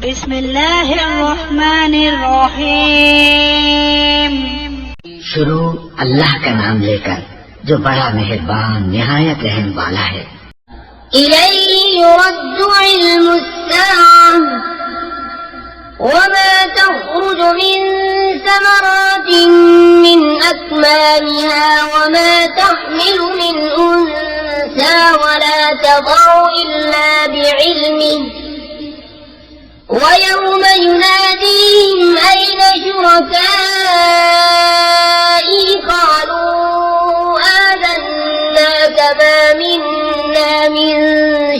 बिस्मिल्लाहिर्रहमानिर्रहीम। शुरू अल्लाह का नाम लेकर जो बड़ा मेहरबान निहायत रहम वाला है। इलैहि युरद्दु इल्मुस्साअह वमा तख़रुजु मिन समरातिन मिन अक्मामिहा वमा तहमिलु मिन उन्सा वला तदउ इल्ला बिइल्मिहि ويوم يناديهم أين شركائي قالوا آذناك ما منا من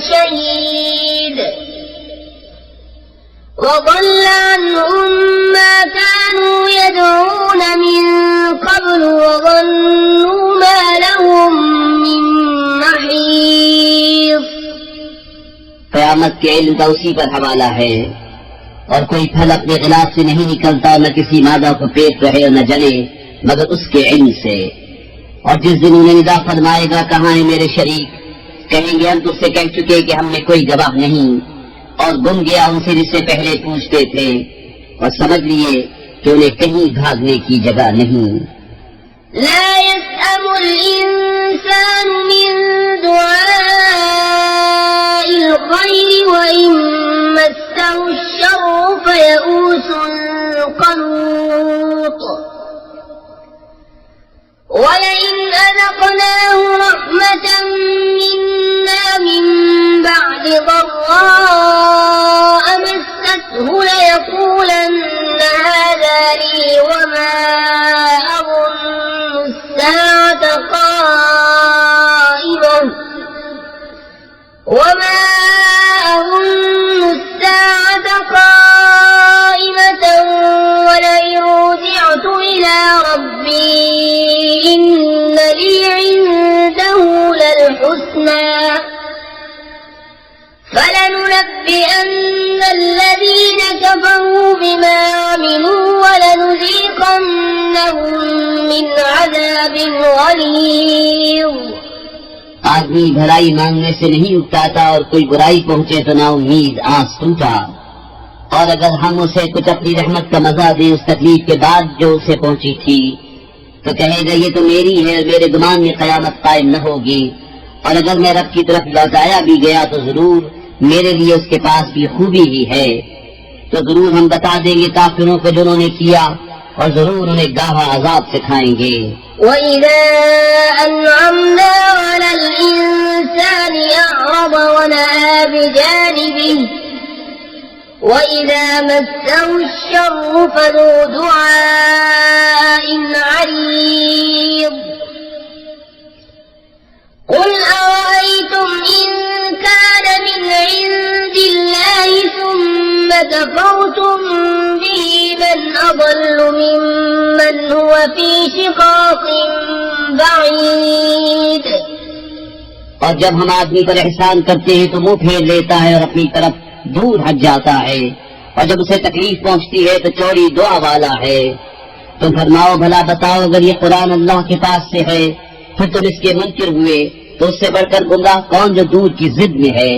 شهيد وضل عنهم ما كانوا يدعون من قبل وظنوا ما لهم من محيص। क़यामत के इल्म का उसी पर हवाला है और कोई फल अपने गिलाफ से नहीं निकलता, न किसी मादा को पेट रहे और न जले मगर उसके इल्म से। और जिस दिन उन्हें निदा फरमाएगा कहाँ है मेरे शरीक, कहेंगे हम तुझसे कह चुके कि हम में कोई गवाह नहीं और गुम गया उनसे जिससे पहले पूछते थे और समझ लिए कि उन्हें कहीं भागने की जगह नहीं। ला यसअमुल इंसान मिन दुआइल खैरि व इन मस्सहु श्शर्रु फयऊसुन क़नूत वलइन अज़क़नाहु रहमतन मिन्ना मिन बअदि ضراء मस्सतहु लयक़ूलन्न हाज़ा ली वमा अज़ुन्नु الساعة قائمة ولئن رجعت إلى ربي إن لي عنده للحسنى فلننبئن الذين كفروا بما عملوا ولنذيقنهم من عذاب غليظ। आदमी भलाई मांगने से नहीं उकताता और कोई बुराई पहुँचे तो ना उम्मीद आस टूटा। और अगर हम उसे कुछ अपनी रहमत का मजा दें उस तकलीफ के बाद जो उसे पहुँची थी तो कहेगा ये तो मेरी है और मेरे गुमान में कयामत कायम न होगी। और अगर मैं रब की तरफ लौटाया भी गया तो जरूर मेरे लिए उसके पास भी खूबी ही है। तो जरूर हम बता देंगे काफिरों को जो उन्होंने किया और जरूर उन्हें गाढ़ा अजाब सिखाएंगे। وإذا أنعمنا على الإنسان أعرض ونأى بجانبه وإذا مسه الشر فذو دعاء عريض قل أرأيتم إن كان من عند الله ثم كفرتم به من أضل ممن هو في شقاق بعيد। और जब हम आदमी पर एहसान करते हैं तो मुंह फेर लेता है और अपनी तरफ दूर हट जाता है और जब उसे तकलीफ पहुंचती है तो चौड़ी दुआ वाला है। तो फरमाओ भला बताओ अगर ये कुरान अल्लाह के पास से है फिर तुम इसके मुनकिर हुए तो उससे बढ़कर गुमराह कौन जो दूर की जिद में है।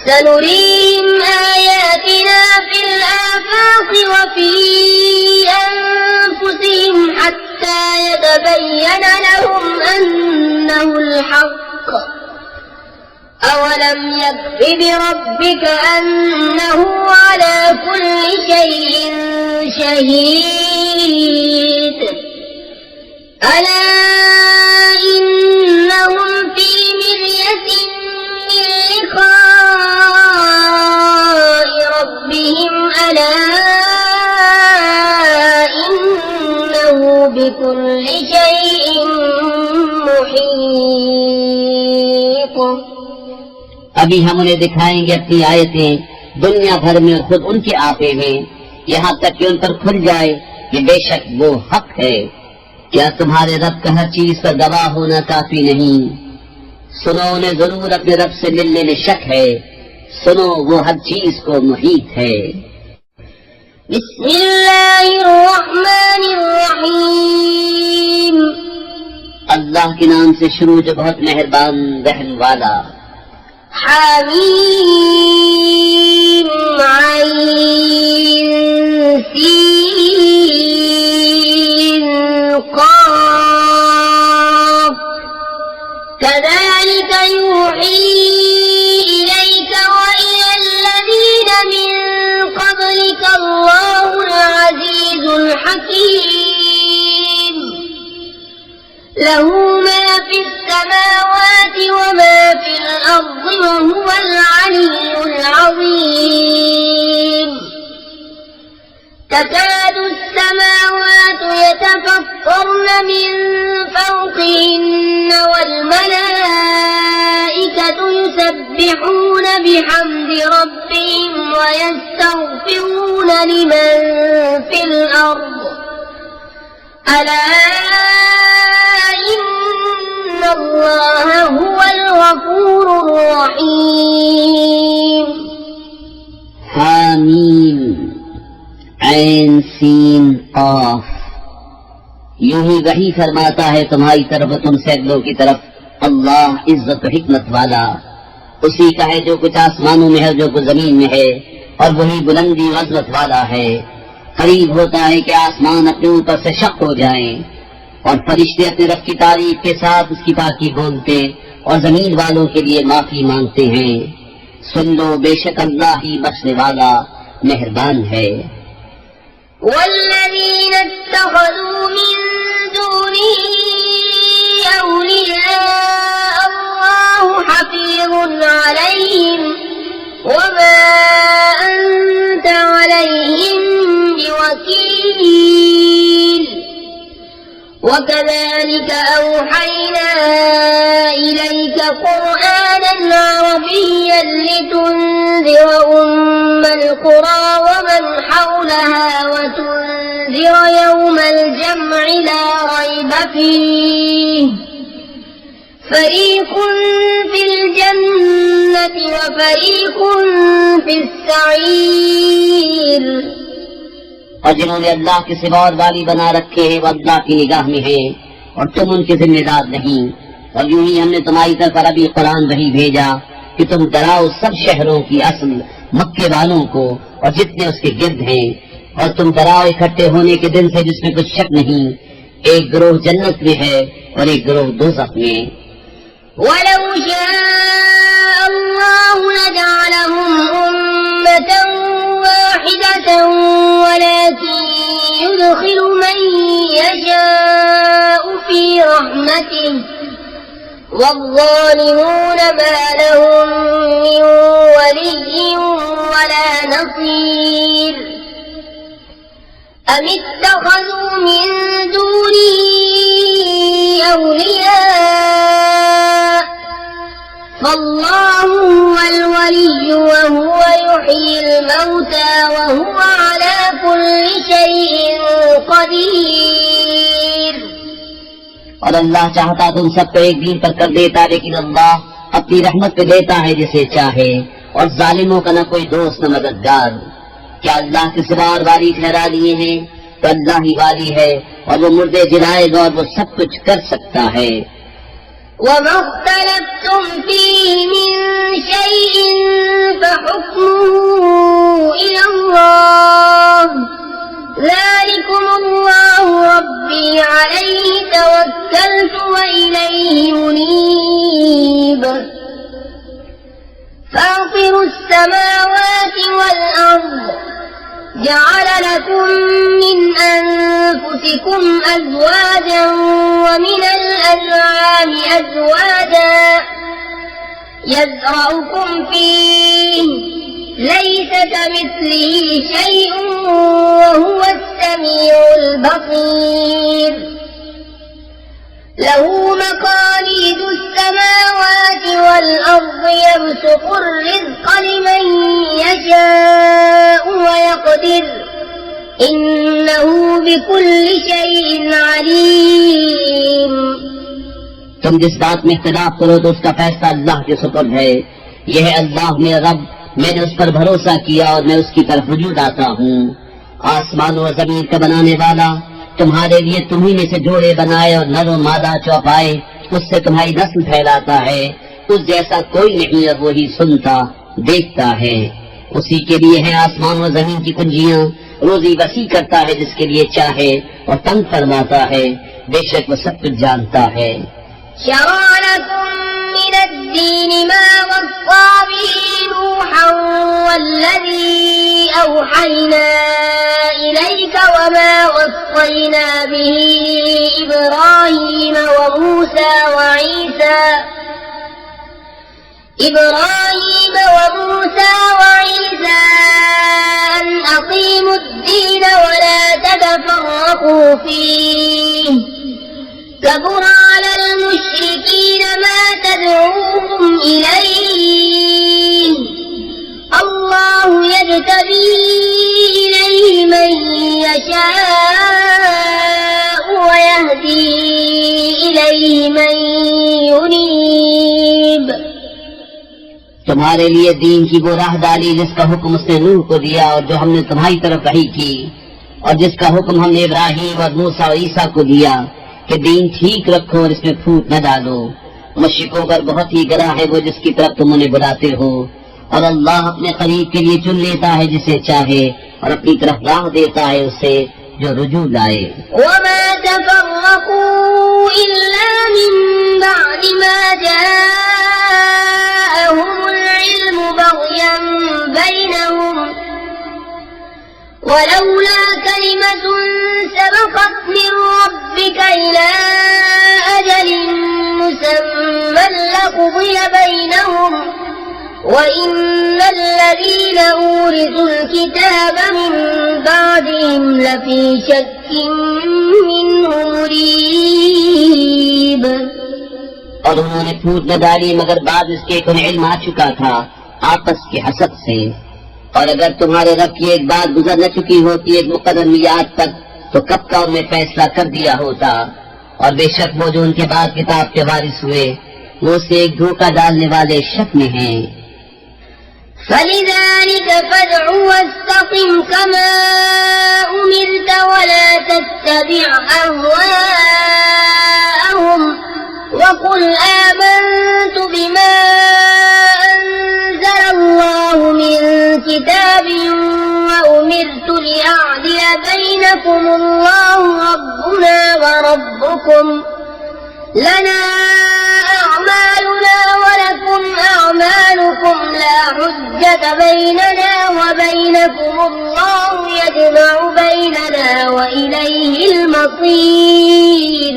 सनुरीहिम आयातिना फिल आफाक़ि व फी अनफुसिहिम हत्ता यतबय्यन लहुम अन्नहुल हक़्क़ अवलम यकफ़ि बिरब्बिक अन्नहु अला कुल्लि शैइन शहीद अला इन्नहुम फी मिर्यतिन मिन लिक़ा'i रब्बिहिम अला इन्नहु बिकुल्लि शैइन मुहीत। अभी हम उन्हें दिखाएंगे अपनी आयतें दुनिया भर में और खुद उनके आपे में यहाँ तक कि उन पर खुल जाए कि बेशक वो हक है। क्या तुम्हारे रब का हर चीज पर गवाह होना काफी नहीं? सुनो उन्हें जरूर अपने रब से मिलने में शक है। सुनो वो हर चीज को मुहीत है। बिस्मिल्लाहिर्रहमानिर्रहीम। अल्लाह के नाम से शुरू जो बहुत मेहरबान रहम वाला। हामीम आइन كذلك يوحي إليك وإلى الذين من قبلك الله العزيز الحكيم له ما في السماوات وما في الأرض وهو العلي العظيم تكاد السماوات يتفطرن من فوقهن والملائكة يسبحون بحمد ربهم ويستغفرون لمن في الأرض ألا إن الله هو الغفور الرحيم حامیم عین سین قاف यूं ही वही फरमाता है तुम्हारी तरफ तुमसे अगलों की तरफ अल्लाह इज्जत हिकमत वाला उसी का है जो कुछ आसमानों में है जो कुछ जमीन में है और वही बुलंदी अजमत वाला है। करीब होता है कि आसमान अपने ऊपर से शक हो जाएं और फरिश्ते अपने रब की तारीफ के साथ उसकी पाकी बोलते और जमीन वालों के लिए माफी मांगते हैं। सुन लो बेशक अल्लाह ही बख्शने वाला मेहरबान है। والذين اتخذوا من دونه أولياء الله حفيظ عليهم وما أنت عليهم بوكيل وكذلك أوحينا إليك قرآنا عربيا لتنذر أم القرى ومن حولها وتنذر يوم الجمع لا ريب فيه فريق في الجنة وفريق في السعير और जिन्होंने अल्लाह के सिवा और वाली बना रखे हैं वो अल्लाह की निगाह में है और तुम उनके जिम्मेदार नहीं। और यूं ही हमने तुम्हारी तरफ अरबी कुरान वही भेजा कि तुम डराओ सब शहरों की असल मक्के वालों को और जितने उसके गिर्द हैं और तुम डराओ इकट्ठे होने के दिन से जिसमें कुछ शक नहीं। एक गिरोह जन्नत में है और एक गिरोह दोज़ख में। वलौ शाअ अल्लाहु लजअलहुम उम्मतन वाहिदतन वलाकिन युदखिलु मन यशाअु फी रहमतिहि वज़्ज़ालिमून मा लहुम मिन वलिय्यिन वला नसीर أم اتخذوا من دونه أولياء فالله هو الولي وهو يحيي الموتى وهو على كل شيء قدير। और अल्लाह चाहता तुम सबको एक दिन पर कर देता लेकिन अल्लाह अपनी रहमत पे देता है जिसे चाहे और जालिमों का न कोई दोस्त न मददगार। क्या अल्लाह के सिवा और वाली ठहरा लिए हैं तो अल्लाह ही वाली है और वो मुर्दे जिलाएगा और वो सब कुछ कर सकता है। وما اختلفتم فيه من شيء فحكمه إلى الله ذلكم الله ربي عليه توكلت وإليه منيب فاطر السماوات والأرض جعل لكم من أنفسكم أزواجا ومن الأنعام أزواجا يزرعكم فيه ليس كمثله شيء وهو السميع البصير له مقاليد السماوات والأرض يبسط الرزق لمن يشاء ويقدر إنه بكل شيء عليم। तुम जिस बात में इख्तिलाफ करो तो उसका फैसला अल्लाह के सुपुर्द है। यह है अल्लाह मेरा रब, मैंने उस पर भरोसा किया और मैं उसकी तरफ रुजू आता हूँ। आसमान और जमीन का बनाने वाला तुम्हारे लिए तुम्ही में से जोड़े बनाए और नर मादा चौपाए उससे तुम्हारी नस्ल फैलाता है। उस जैसा कोई नहीं है, वही सुनता देखता है। उसी के लिए है आसमान और जमीन की कुंजियाँ, रोजी वसी करता है जिसके लिए चाहे और तंग फरमाता है। बेशक वो सब कुछ जानता है। شرع لكم من الدين ما وصى به نوحا والذي أوحينا إليك وما وصينا به إبراهيم وموسى وعيسى أن أقيموا الدين ولا تتفرقوا فيه كبر على المشركين ما تدعوهم إليه الله يجتبي إليه من يشاء ويهدي إليه من ينيب। तुम्हारे लिए दीन की वो राह डाली जिसका हुक्म उसने नूह को दिया और जो हमने तुम्हारी तरफ वही की, और जिसका हुक्म हमने इब्राहिम और मूसा और ईसा को दिया कि दीन ठीक रखो और इसमें फूट न डालो। मुश्रिकों पर बहुत ही गरा है वो जिसकी तरफ तुम उन्हें बुलाते हो, और अल्लाह अपने करीब के लिए चुन लेता है जिसे चाहे और अपनी तरफ राह देता है उसे जो रुजू लाए। وما تفرقوا إلا من بعد ما جاءهم العلم بغيا بينهم ولولا كلمة سبقت من ربك إلى أجل مسمى لقضي بينهم وإن الذين أورثوا الكتاب من بعدهم لفي شك منه مريب। और उन्होंने फूट न डाली मगर बाद इसके एक उन्हें इल्म आ चुका था आपस के हसद से। और अगर तुम्हारे रब की एक बात गुजर न चुकी होती एक मुकद्दर मियाद तक तो कब का उनमें फैसला कर दिया होता। और बेशक वो जो उनके बाद किताब के वारिस हुए वो से एक धोखा डालने वाले शक में हैं। فلذلك فادع واستقم كما أمرت ولا تتبع أهواءهم وقل آمنت بما أنزل الله من كتاب وأمرت لأعدل بينكم الله ربنا وربكم لنا أعمالنا ولكم أعمالكم لا حجة بيننا وبينكم الله يجمع بيننا وإليه المصير।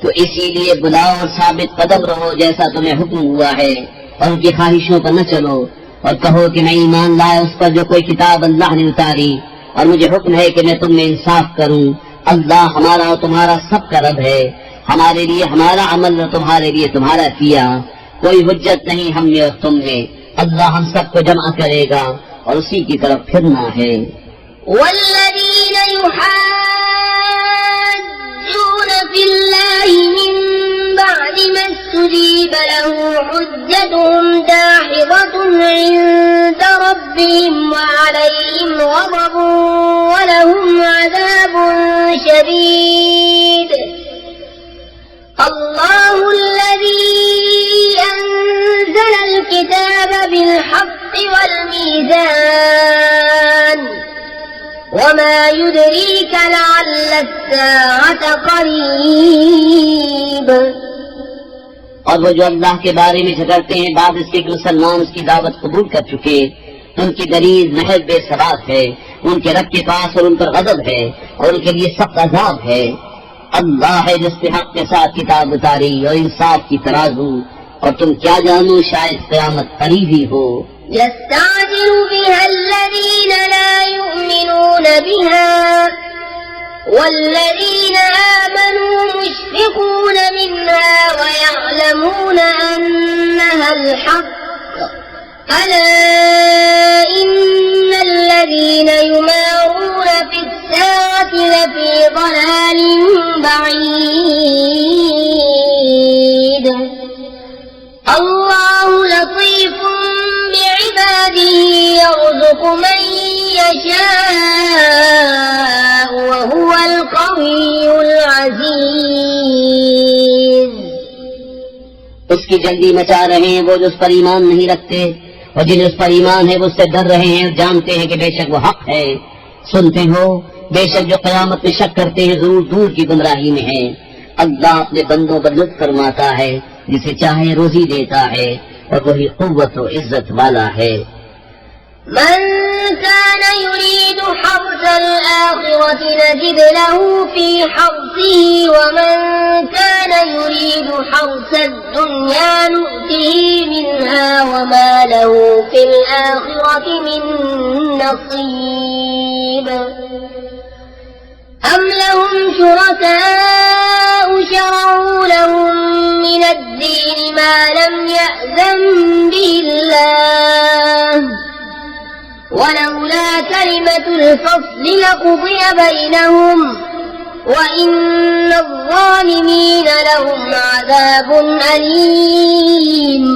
तो इसीलिए बुलाओ और साबित कदम रहो जैसा तुम्हें हुक्म हुआ है और उनकी ख्वाहिशों पर न चलो और कहो कि मैं ईमान लाया उस पर जो कोई किताब अल्लाह ने उतारी और मुझे हुक्म है कि मैं तुम में इंसाफ करूं। अल्लाह हमारा और तुम्हारा सबका रब है, हमारे लिए हमारा अमल और तुम्हारे लिए तुम्हारा किया, कोई हुज्जत नहीं हम में और तुम में। अल्लाह हम सबको जमा करेगा और उसी की तरफ फिरना है। والذين يحاجون في الله من بعد ما استجيب له حجتهم داحضة عند ربهم وعليهم غضب ولهم عذاب شديد। الله الذي أنزل الكتاب بالحق والميزان وما يدريك لعل الساعة قريب। और वो जो अल्लाह के बारे में झगड़ते हैं बाद इसके कि मुसलमान उसकी दावत कबूल कर चुके, उनकी दलील महज बेसबाब है। उनके रब के पास और उन पर गज़ब है और उनके लिए सख्त अज़ाब है। अल्लाह है जिसने हक के साथ किताब उतारी और इंसाफ की तराजू, और तुम क्या जानो शायद क़यामत करीब ही हो। يستعجل بها الذين لا يؤمنون بها والذين آمنوا مشفقون منها ويعلمون أنها الحق ألا إن الذين يمارون في الساعة لفي ضلال بعيد। الله لطيف بعباده يرزق من يشاء وهو القوي العزيز। उसकी जल्दी मचा रहे हैं वो जो उस पर ईमान नहीं रखते, और जिन्हें उस पर ईमान है वो उससे डर रहे हैं और जानते हैं कि बेशक वो हक है। सुनते हो बेशक जो क़यामत में शक करते हैं जरूर दूर की गुमराही में है। अल्लाह अपने बंदों पर लुत्फ फरमाता है, जिसे चाहे रोजी देता है, और वही कुव्वत और इज्जत वाला है। من كان يريد حرث الآخرة نجد له في حرثه ومن كان يريد حرث الدنيا نؤته منها وما له في الآخرة من نصيب أم لهم شركاء شرعوا لهم من الدين ما لم يأذن به الله ولولا كلمة الفصل لقضي بينهم وإن الظالمين لهم عذاب أليم।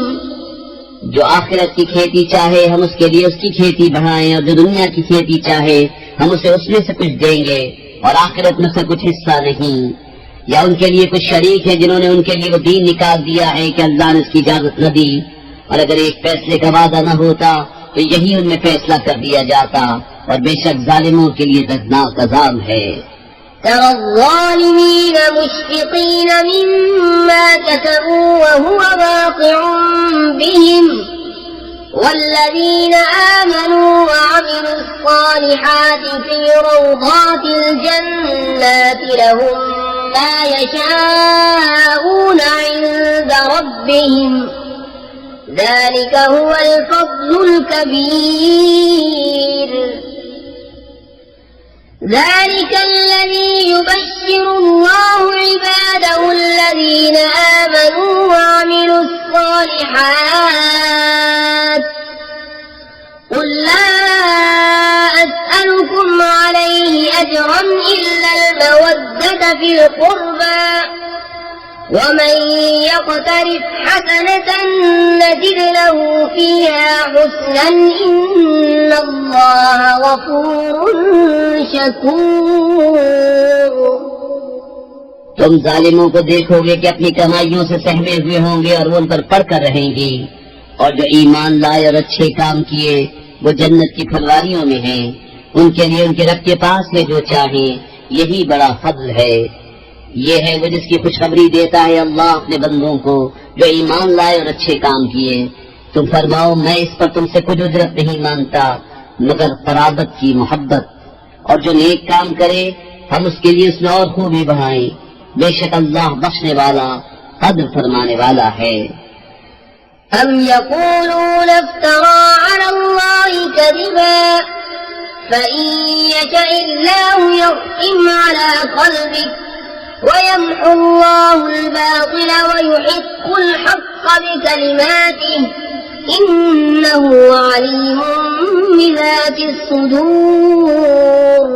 जो आखिरत की खेती चाहे हम उसके लिए उसकी खेती बढ़ाएं, और जो दुनिया की खेती चाहे हम उसे उसमें से कुछ देंगे और आखिरत में से कुछ हिस्सा नहीं। या उनके लिए कुछ शरीक है जिन्होंने उनके लिए वो दीन निकाल दिया है कि अल्लाह ने उसकी इजाजत न दी, और अगर एक फैसले का वादा न होता तो यही उनमें फैसला कर दिया जाता, और बेशक जालिमों के लिए दर्दनाक अज़ाब है। ترى الظالمين مشفقين مما كسبوا وهو واقع بهم والذين آمنوا وعملوا الصالحات في روضات الجنات لهم ما يشاءون عند ربهم ذلك هو الفضل الكبير ذلك الذي يبشر الله عباده الذين آمنوا وعملوا الصالحات قل لا أسألكم عليه أجرا إلا المودة في القربى ومن يقترف حسنة نزد له فيها حسنا إن الله غفور شكور। तुम जालिमों को देखोगे कि अपनी कमाइयों से सहमे हुए होंगे और वो उन पर पड़कर रहेंगी, और जो ईमान लाए और अच्छे काम किए वो जन्नत की फुलवारियों में हैं। उनके लिए उनके रब के पास में जो चाहे यही बड़ा फضل है। ये है वो जिसकी खुशखबरी देता है अल्लाह अपने बंदों को जो ईमान लाए और अच्छे काम किए। तुम फरमाओ मैं इस पर तुमसे कुछ उजरत नहीं मांगता मगर क़राबत की मोहब्बत, और जो नेक काम करे हम उसके लिए उसमें और खूबी बढ़ाएं। बेशक अल्लाह बख्शने वाला कद्र फरमाने वाला है। أم يقولون افترى على الله كذبا فإن يشأ الله يختم على قلبك ويمحو الله الباطل ويحق الحق بكلماته إنه عليم بذات الصدور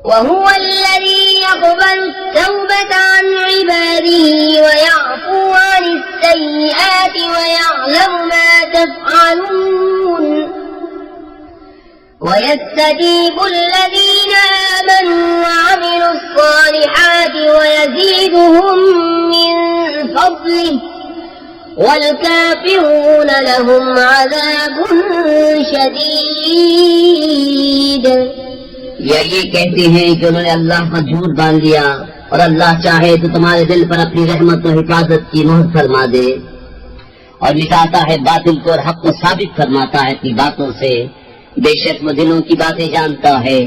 وهو الذي يقبل التوبة عن عباده ويعفو عن السيئات ويعلم ما تفعلون ويستجيب الذين آمنوا وعملوا الصالحات ويزيدهم من فضله والكافرون لهم عذاب شديد। ये कहते हैं कि उन्होंने अल्लाह पर झूठ बांध लिया, और अल्लाह चाहे तो तुम्हारे दिल पर अपनी रहमत और हिफाजत की मोहर फरमा दे, और मिटाता है बातिल को और हक को साबित फरमाता है अपनी बातों से। बेशक वो दिलों की बातें जानता है,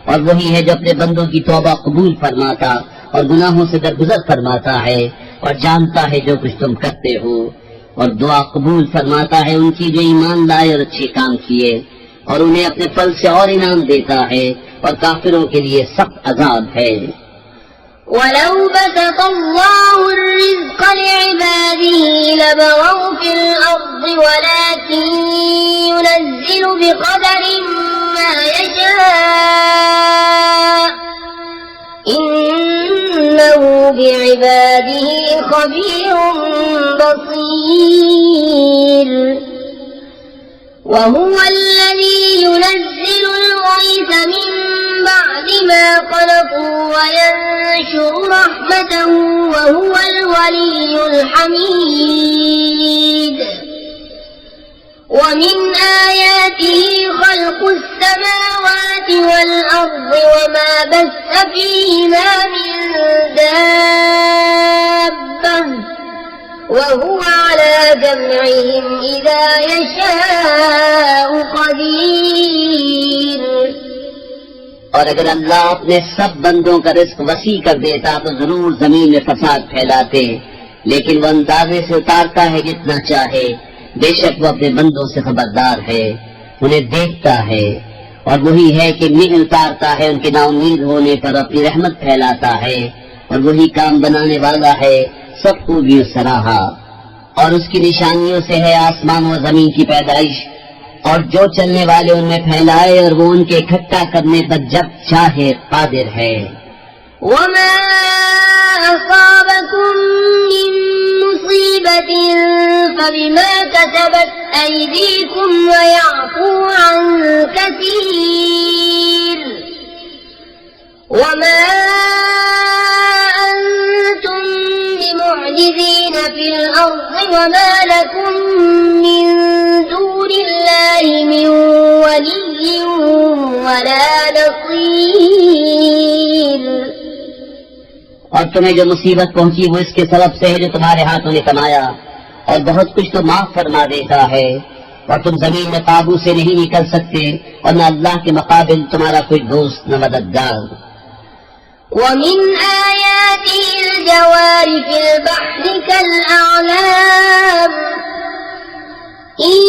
और वही है जो अपने बंदों की तौबा कबूल फरमाता और गुनाहों से दरगुजर फरमाता है, और जानता है जो कुछ तुम करते हो, और दुआ कबूल फरमाता है उनकी जो ईमान लाए और अच्छे काम किए, और उन्हें अपने फल से और इनाम देता है, और काफिरों के लिए सख्त अजाब है। ولو بسط الله الرزق لعباده لبغوا في الأرض ولكن ينزل بقدر ما يشاء إنه بعباده خبير بصير وهو الذي ينزل الغيث من بعد ما قنطوا وينشر رحمته وهو الولي الحميد ومن آياته خلق السماوات والأرض وما بث فيهما من دابة وهو على جمعهم إذا يشاء قدير। और अगर अल्लाह अपने सब बंदों का रिस्क वसी कर देता तो जरूर जमीन में फसाद फैलाते, लेकिन वो अंदाजे से उतारता है जितना चाहे। बेशक वो अपने बंदों से खबरदार है, उन्हें देखता है, और वही है कि मिल उतारता है उनके नाउमीद होने पर, अपनी रहमत फैलाता है, और वही काम बनाने वाला है सब खूबियों सराहा। और उसकी निशानियों से है आसमान व जमीन की पैदाइश, और जो चलने वाले उनमें फैलाए, और वो उनके इकट्ठा करने पर जब चाहे कादिर है। وما أصابكم من مصيبة فبما كسبت أيديكم ويعفو عن كثير وما أنتم بمعجزين في الأرض وما لكم من دون الله من ولي ولا نصير। और तुम्हें जो मुसीबत पहुंची वो इसके सबब से है जो तुम्हारे हाथों ने कमाया, और बहुत कुछ तो माफ फरमा देता है। और तुम जमीन में काबू से नहीं निकल सकते, और न अल्लाह के मुकाबिल तुम्हारा कोई दोस्त न मददगार। ومن آياته الجوار في البحر كالأعلام إن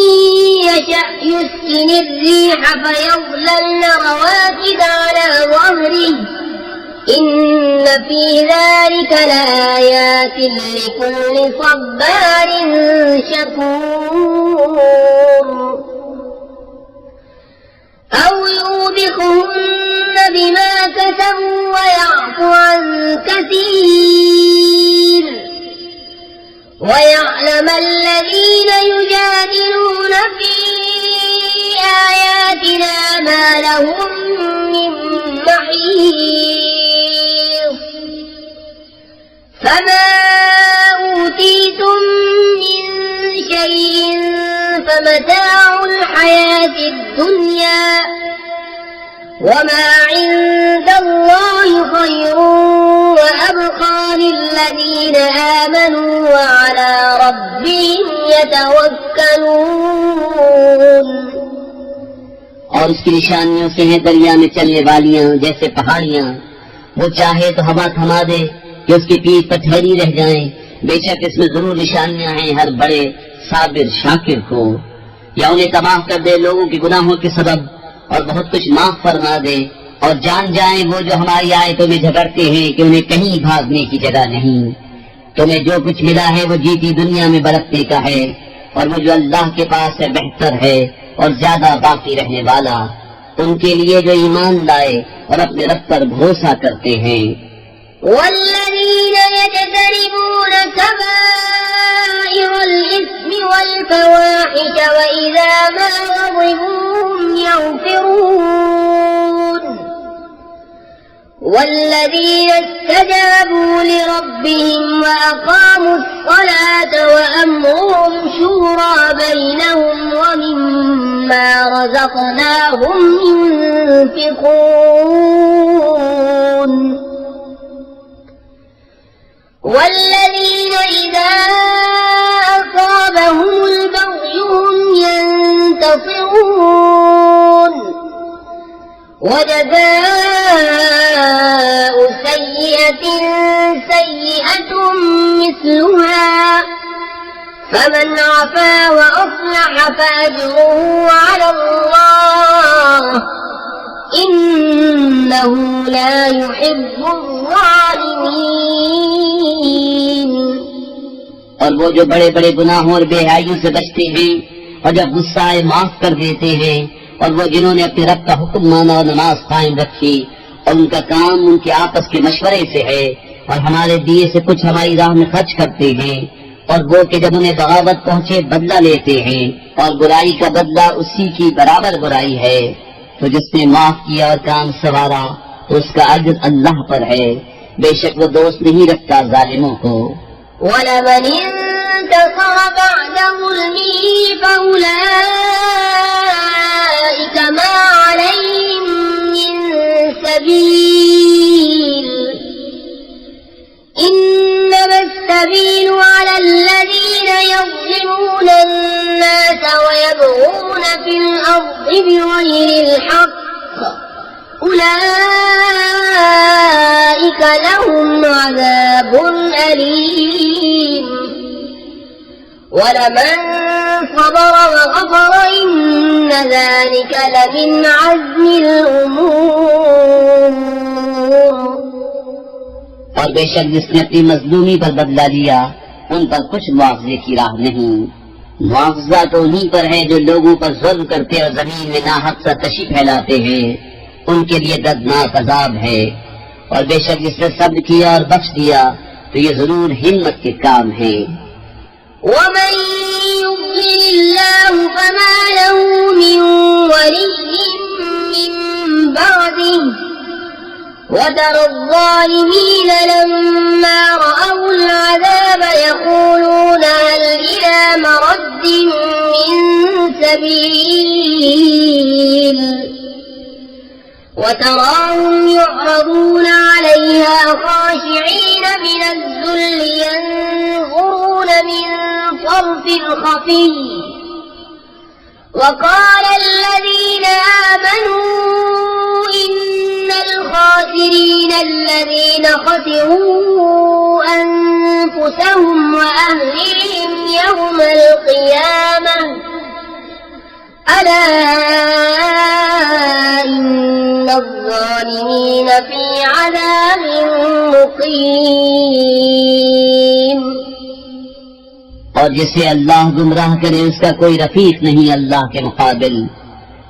يشأ يسكن الريح فيظللن رواكد على ظهره إن في ذلك لآيات لكل صبار شكور أو يوبقهن بما كسبوا ويعفو عن كثير ويعلم الذين يجادلون في آياتنا ما لهم من محيص فما أوتيتم من شيء فمتاع الحياة الدنيا وما عند الله خير وأبقى للذين آمنوا وعلى ربهم يتوكلون। और उसकी निशानियों से है दरिया में चलने वालियां जैसे पहाड़ियां। वो चाहे तो हवा थमा दे कि उसकी पीठ पर ठहरी रह जाएं। बेशक इसमें जरूर निशानियां हैं हर बड़े साबिर शाकिर को। या उन्हें तबाह कर दे लोगों के गुनाहों के सबब, और बहुत कुछ माफ फरमा दे। और जान जाएं वो जो हमारी आयतों में झगड़ते हैं कि उन्हें कहीं भागने की जगह नहीं। तुम्हें जो कुछ मिला है वो जीती दुनिया में बरतने का है, और वो जो अल्लाह के पास है बेहतर है और ज्यादा बाकी रहने वाला उनके लिए जो ईमान लाए और अपने रब पर भरोसा करते हैं। والذين يجتنبون كبائر الإثم والفواحش وإذا ما غضبوا هم يغفرون والذين استجابوا لربهم وأقاموا الصلاة وأمرهم شورى بينهم ومما رزقناهم ينفقون والذين إذا أصابهم البغي هم ينتصرون وجزاء سيئة سيئة مثلها فمن عفا وأصلح فأجره على الله إنه لا يحب الظالمين। और वो जो बड़े बड़े गुनाहों और बेहयाइयों से बचते हैं और जब गुस्सा आए माफ कर देते हैं, और वो जिन्होंने अपने रब का हुक्म माना और नमाज कायम रखी और उनका काम उनके आपस के मशवरे से है, और हमारे दिए से कुछ हमारी राह में खर्च करते हैं, और वो कि जब उन्हें बगावत पहुंचे बदला लेते हैं, और बुराई का बदला उसी की बराबर बुराई है। तो जिसने माफ किया और काम सवारा तो उसका अज्र अल्लाह पर है। बेशक वो दोस्त नहीं रखता जालिमों को। وَلَمَنِ انتَصَرَ بَعْدَ ظُلْمِهِ فَأُولَئِكَ مَا عَلَيْهِم مِّن سَبِيلٍ ويبغون في الأرض بغير الحق أولئك لهم عذاب أليم ولمن صبر وغفر إن ذلك لمن عزم الأمور और बेशक जिसने अपनी मजलूमी पर बदला लिया उन पर कुछ मुआवजे की राह नहीं। मुआवजा तो उन्हीं पर है जो लोगों पर जुल्म करते और जमीन में नाहक सरकशी फैलाते हैं, उनके लिए दर्दनाक अजाब है। और बेशक जिसने सब्र किया और बख्श दिया तो ये जरूर हिम्मत के काम है। ومن يضلل الله فما له من ولي من بعده وترى الظالمين لما رأوا العذاب يقولون هل إلى مرد من سبيل وتراهم يعرضون عليها خاشعين من الذل ينظرون من طرف خفي وقال الذين آمنوا إن الخاسرين الذين خسروا أنفسهم وأهليهم يوم القيامة ألا إن الظالمين في عذاب مقيم और जिसे अल्लाह गुमराह करे उसका कोई रफीक नहीं अल्लाह के मुकाबिल।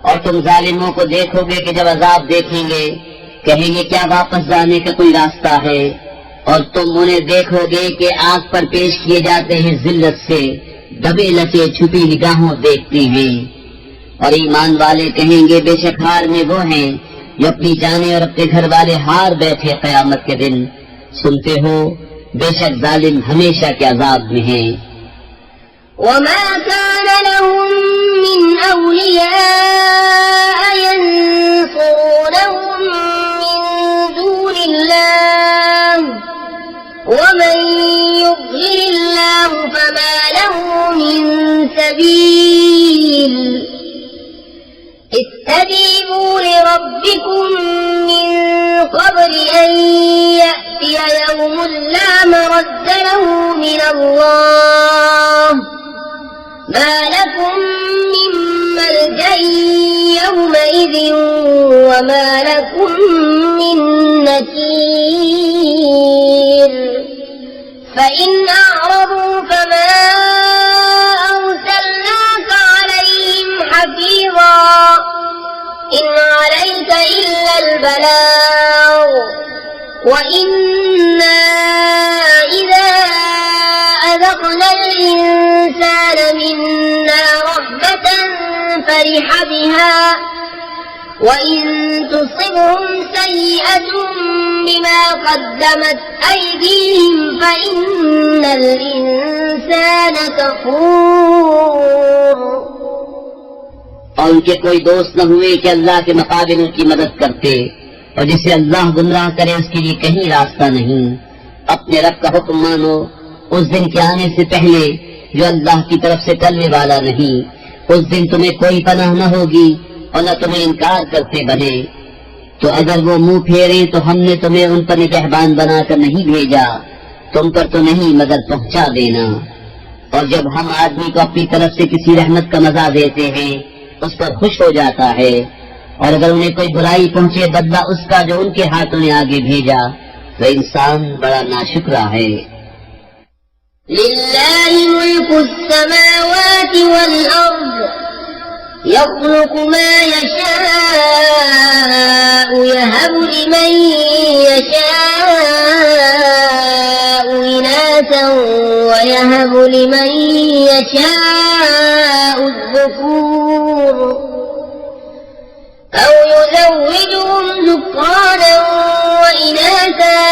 और तुम जालिमों को देखोगे कि जब अजाब देखेंगे कहेंगे क्या वापस जाने का कोई रास्ता है। और तुम उन्हें देखोगे कि आग पर पेश किए जाते हैं जिल्लत से, दबे लचे छुपी निगाहों देखते हैं। और ईमान वाले कहेंगे बेशक हार में वो हैं जो अपनी जाने और अपने घर वाले हार बैठे कयामत के दिन। सुनते हो बेशक जालिम हमेशा के अजाब में हैं। وما كان لهم من أولياء ينصرونهم من دون الله ومن يضلل الله فما له من سبيل استجيبوا لربكم من قبل أن يأتي يوم لا مرد له من الله ما لكم من ملجأ يومئذ وما لكم من نكير فإن أعرضوا فما أرسلناك عليهم حفيظا إن عليك إلا البلاغ وإنا إذا أذقنا الإنسان منا رحمة فرح بها وإن تصبهم سيئة بما قدمت أيديهم فإن الإنسان كفور और उनके कोई दोस्त न हुए कि अल्लाह के मुकाबिल उनकी मदद करते। और जिसे अल्लाह गुमराह करे उसके लिए कहीं रास्ता नहीं। अपने रब का हुक्म मानो उस दिन के आने से पहले जो अल्लाह की तरफ से टलने वाला नहीं। उस दिन तुम्हें कोई पनाह न होगी और न तुम्हें इनकार करते बने। तो अगर वो मुंह फेरे तो हमने तुम्हें उन पर निगहबान बनाकर नहीं भेजा, तुम पर तो नहीं मगर पहुंचा देना। और जब हम आदमी को अपनी तरफ से किसी रहमत का मजा देते हैं उस पर खुश हो जाता है। और अगर उन्हें कोई बुराई पहुंचे बदला उसका जो उनके हाथों ने आगे भेजा तो इंसान बड़ा नाशुक्रा है। लिल्लाहि मुल्कु अस्समावाति वल अर्द यख्लुकु मा यशाअु यहबु लिमन यशाअु इनाथan व यहबु लिमन यशाअु الذكور أو يزوجهم ذكرانا وإناثا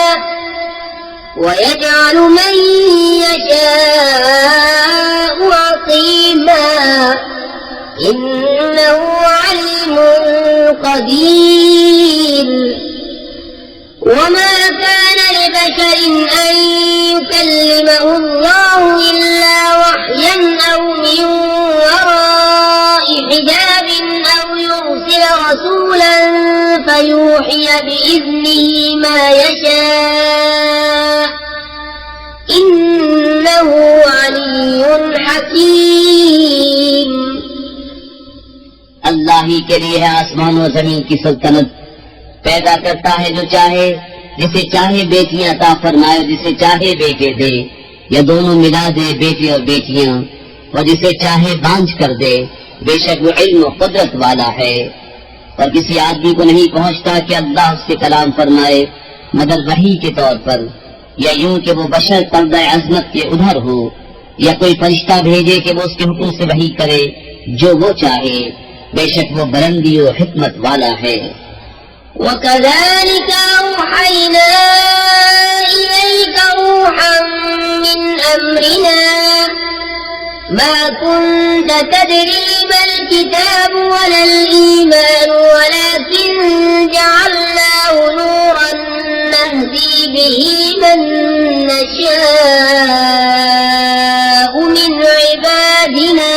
ويجعل من يشاء عقيما إنه عليم قدير وما كان لبشر أن يكلمه الله إلا وحيا أو من وراء بحجاب أو يرسل رسولا فيوحي بإذنه ما يشاء إنه علي حكيم। अल्लाह ही के लिए है आसमान और जमीन की सल्तनत, पैदा करता है जो चाहे, जिसे चाहे बेटियां अता फरमाए, जिसे चाहे बेटे दे या दोनों मिला दे, बेटे और बेटियां, और जिसे चाहे बांझ कर दे। बेशक वो इल्म और कुदरत वाला है। और किसी आदमी को नहीं पहुंचता कि अल्लाह उससे कलाम फरमाए मगर वही के तौर पर, या यूं कि वो बशर पर्दा अजमत के उधर हो, या कोई फरिश्ता भेजे कि वो उसके हुक्म से वही करे जो वो चाहे। बेशक वो बुलंदी और हिकमत वाला है। وكذلك أوحينا إليك روحا من أمرنا ما كنت تدري ما الكتاب ولا الإيمان ولكن جعلناه نورا نهدي به من نشاء من عبادنا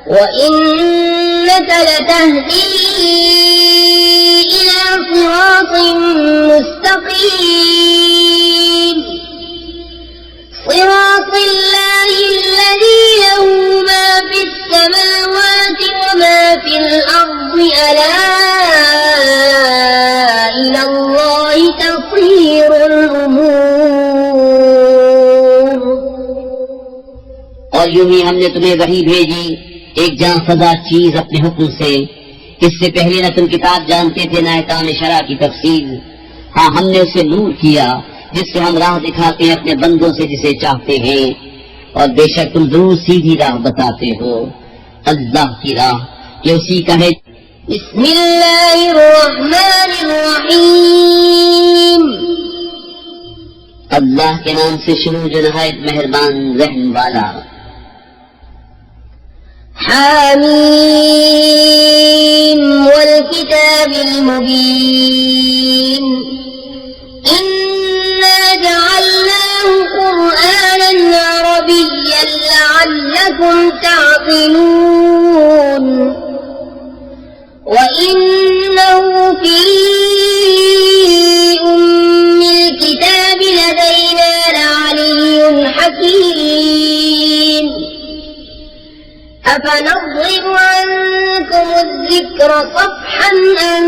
وإنك لتهدي إلى صراط مستقيم صراط الله الذي له ما في السماوات وما في الأرض ألا إلى الله تصير الأمور। और यूं ही हमने तुम्हें वही भेजी एक जान सदा चीज अपने हुक्म से। इससे पहले न तुम किताब जानते थे न अहकाम शरा की तफसील। हाँ, हमने उसे नूर किया जिससे हम राह दिखाते हैं अपने बंदों से जिसे चाहते हैं, और बेशक तुम जरूर सीधी राह बताते हो। अल्लाह की राह ये उसी का है। बिस्मिल्लाहिर्रहमानिर्रहीम। अल्लाह के नाम से शुरू जो नहायत मेहरबान रहम वाला। حاميم والكتاب المبين إنا جعلناه قرآنا عربيا لعلكم تعقلون وإنه في أم الكتاب لدينا لعلي حكيم أفنضرب عنكم الذكر صفحا أن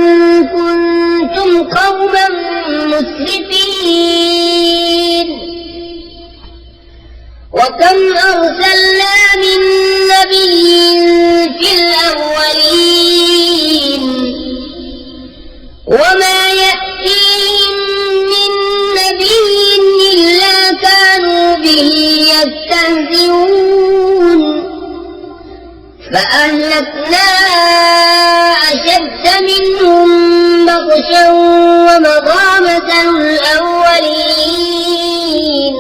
كنتم قوما مسرفين وكم أرسلنا من نبي في الأولين وما يأتيهم من نبي إلا كانوا به يستهزئون فأهلكنا أشد منهم بطشا ومضى مثل الأولين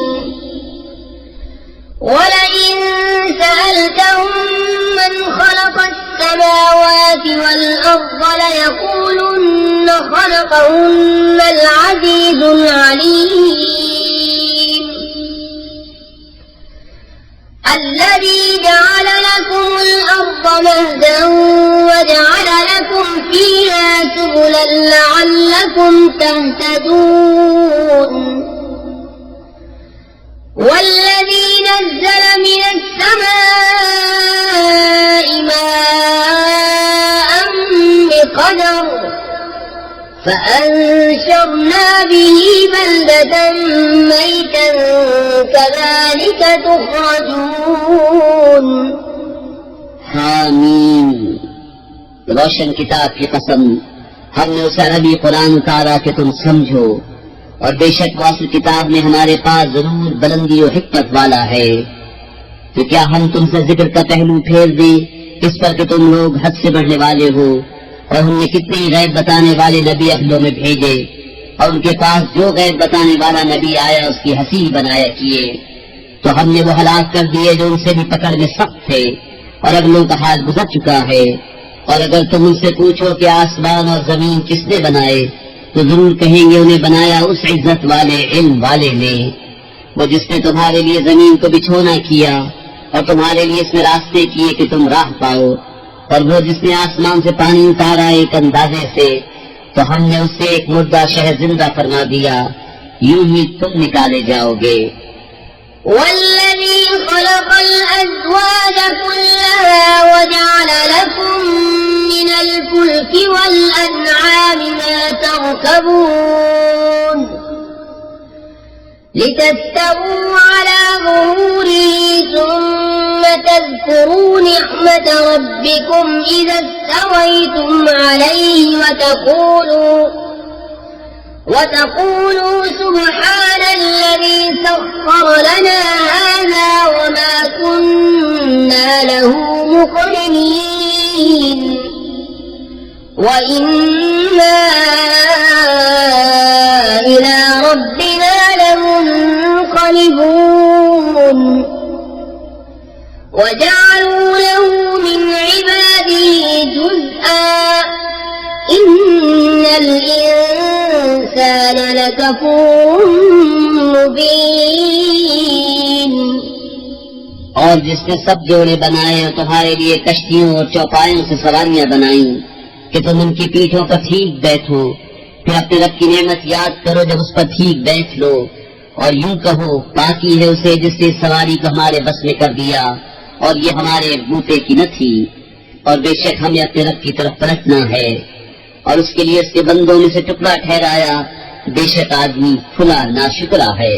ولئن سألتهم من خلق السماوات والأرض ليقولن خلقهن العزيز العليم الذي جعل لكم الأرض مهدا وجعل لكم فيها سبلا لعلكم تهتدون والذي نزل من السماء ماء بقدر فأنشرنا به بلدة ميتا كذلك تخرجون। हामीम, रोशन किताब की कसम, हमने उसे अरबी कुरान उतारा कि तुम समझो, और बेशक वासु किताब में हमारे पास जरूर बुलंदी और हिकमत वाला है। तो क्या हम तुमसे जिक्र का पहलू फेर दें इस पर कि तुम लोग हद से बढ़ने वाले हो। और हमने कितने गैब बताने वाले नबी अहलों में भेजे, और उनके पास जो गैब बताने वाला नबी आया उसकी हंसी बनाया किए, तो हमने वो हलाक कर दिए जो उनसे भी पकड़ में सख्त थे, और अगलों का हाल गुजर चुका है। और अगर तुम उनसे पूछो कि आसमान और जमीन किसने बनाए, तो जरूर कहेंगे उन्हें बनाया उस इज्जत वाले इल्म वाले ने, वो जिसने तुम्हारे लिए जमीन को बिछोना किया और तुम्हारे लिए इसमें रास्ते किए कि तुम राह पाओ। और वो जिसने आसमान से पानी उतारा एक अंदाजे से, तो हमने उससे एक मुर्दा शहर जिंदा फरमा दिया, यूं ही तुम निकाले जाओगे। वल्लज़ी खलक़ल अज़वाज कुल्लहा वजअल लकुम मिनल फुल्कि वल अनआमि मा तर्कबून लितस्तवू अला ज़ुहूरिही सुम्मा तज़कुरू निअमत रब्बिकुम इज़ा इस्तवैतुम अलैहि وتقولوا سبحان الذي سخر لنا هذا وما كنا له مقرنين وإنا إلى ربنا لمنقلبون وجعلوا له من عباده جزءا إن الإنسان لكفور مبين। और जिसने सब जोड़े बनाए और तुम्हारे लिए कश्तियों और चौपायों से सवारियां बनाई कि तुम उनकी पीठों पर ठीक बैठो, फिर अपने रब की नेमत याद करो जब उस पर ठीक बैठ लो, और यूं कहो बाकी है उसे जिसने सवारी को हमारे बस में कर दिया और ये हमारे बूते की न थी। और बेशक हमें अपने रब की तरफ पलटना है और उसके लिए उसके बंदों में से टुकड़ा ठहराया, बेशक आदमी खुला नाशुक्रा है।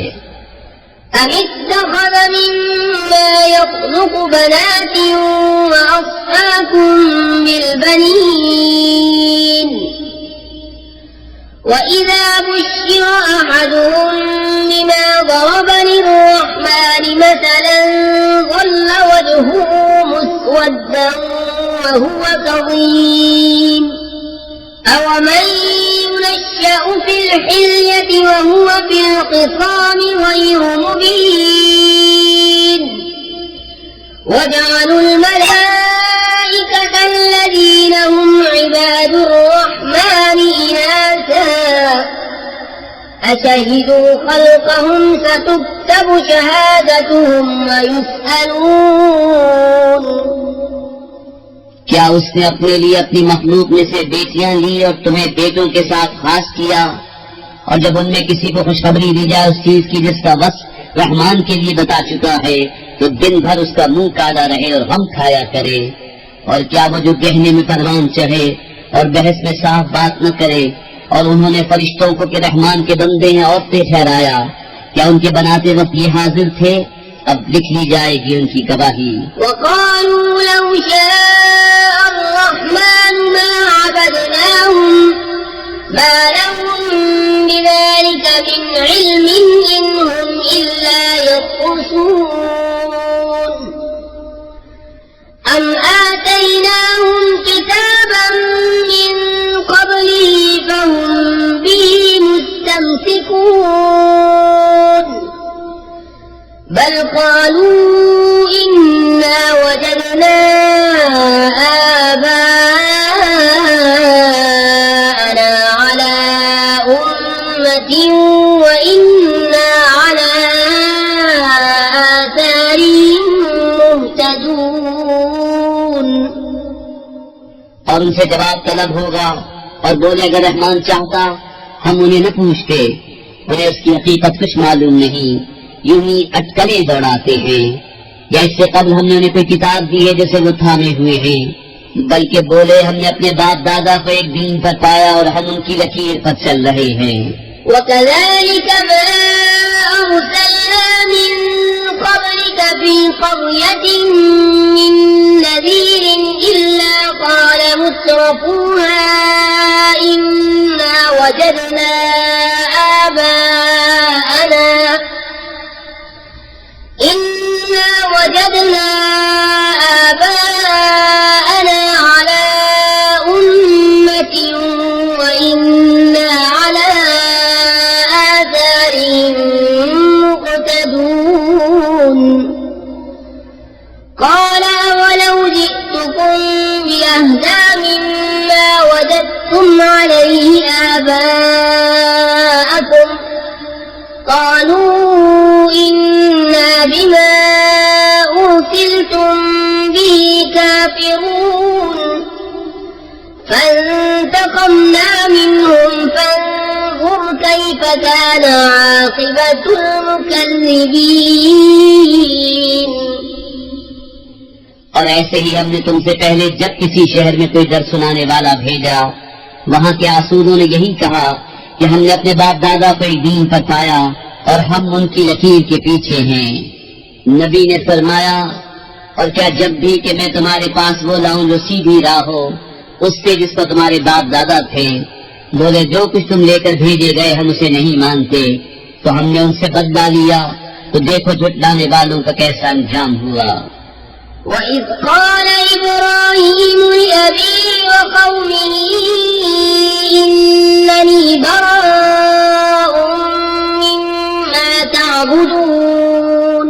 अमित्तखज़ मिम्मा यख़्लुक़ु बनातिन व अस्फ़ाकुम बिलबनीन व इज़ा बुश्शिरा अहदुहुम बिमा ضرب للرحمن مثلا ظل وجهه مسودا وهو كظيم أومن ينشأ في الحلية وهو في الخصام غير مبين وجعلوا الملائكة الذين هم عباد الرحمن إناثا أشهدوا خلقهم ستكتب شهادتهم ويسألون। क्या उसने अपने लिए अपनी मखलूक में से बेटियां ली और तुम्हें बेटों के साथ खास किया? और जब उनमें किसी को खुशखबरी दी जाए उस चीज की जिसका वस रहमान के लिए बता चुका है, तो दिन भर उसका मुंह काला रहे और गम खाया करे। और क्या वो जो कहने में परवान चढ़े और बहस में साफ बात न करे, और उन्होंने फरिश्तों को कि रहमान के बंदे हैं औरतें ठहराया, क्या उनके बनाते वक्त ये हाजिर थे? अब लिख ली जाएगी उनकी गवाही। वक़ालू लौ शाअ अर्रहमानु मा अबदनाहुम मा लहुम बिज़ालिका मिन इल्मिन इन हुम इल्ला यख़्रुसून अम आतैनाहुम किताबन मिन क़ब्लिही फहुम बिही मुस्तमसिकून बल क़ालू इन्ना वजदना आबाअना अला उम्मतिन व इन्ना अला आथारिहिम मुहतदून। और उनसे जवाब तलब होगा और बोले अगर रहमान चाहता हम उन्हें न पूछते, उन्हें उसकी हकीकत कुछ मालूम नहीं, यूं ही अटकलें दौड़ाते हैं। या इससे कबल हमने उन्हें कोई किताब दी है जैसे वो थामे हुए हैं, बल्कि बोले हमने अपने बाप दादा को एक दीन पर पाया और हम उनकी लकीर पर चल रहे हैं। وكذلك ما أرسلنا من قبلك في قرية من نذير إلا قال مترفوها إنا وجدنا آباءنا على أمة وإنا على آثارهم مقتدون قال أولو جئتكم بأهدى مما وجدتم عليه آباءكم قالوا إنا بما أرسل فانتقمنا منهم فانظر كيف كان عاقبة المكذبين। और ऐसे ही हमने तुमसे पहले जब किसी शहर में कोई डर सुनाने वाला भेजा, वहाँ के आसूरों ने यही कहा कि हमने अपने बाप दादा को एक दीन पर पाया और हम उनकी लकीर के पीछे हैं। नबी ने फरमाया, और क्या जब भी कि मैं तुम्हारे पास वो लाऊं जो सीधी राह हो, उससे जिसको तुम्हारे बाप दादा थे, बोले जो कुछ तुम लेकर भेजे गए हम उसे नहीं मानते, तो हमने उनसे बदला लिया, तो देखो झुटलाने वालों का कैसा अंजाम हुआ। وإذ قال إبراهيم لأبيه وقومه إنني براء مما تعبدون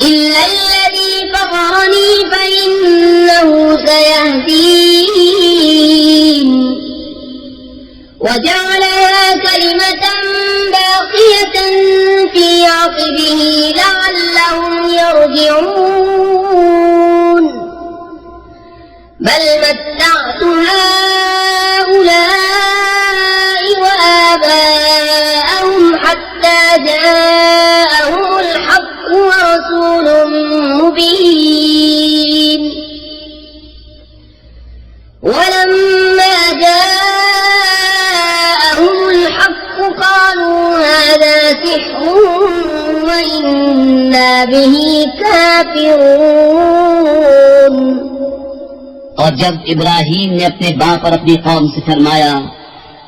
إلا الذي فطرني فإنه سيهدين وجعلها كلمة باقية في عقبه لعلهم يرجعون بل متعت هؤلاء وآباءهم حتى جاءهم الحق ورسول مبين ولما جاءهم الحق قالوا هذا سحر وإنا به كافرون। और जब इब्राहीम ने अपने बाप और अपनी कौम से फरमाया,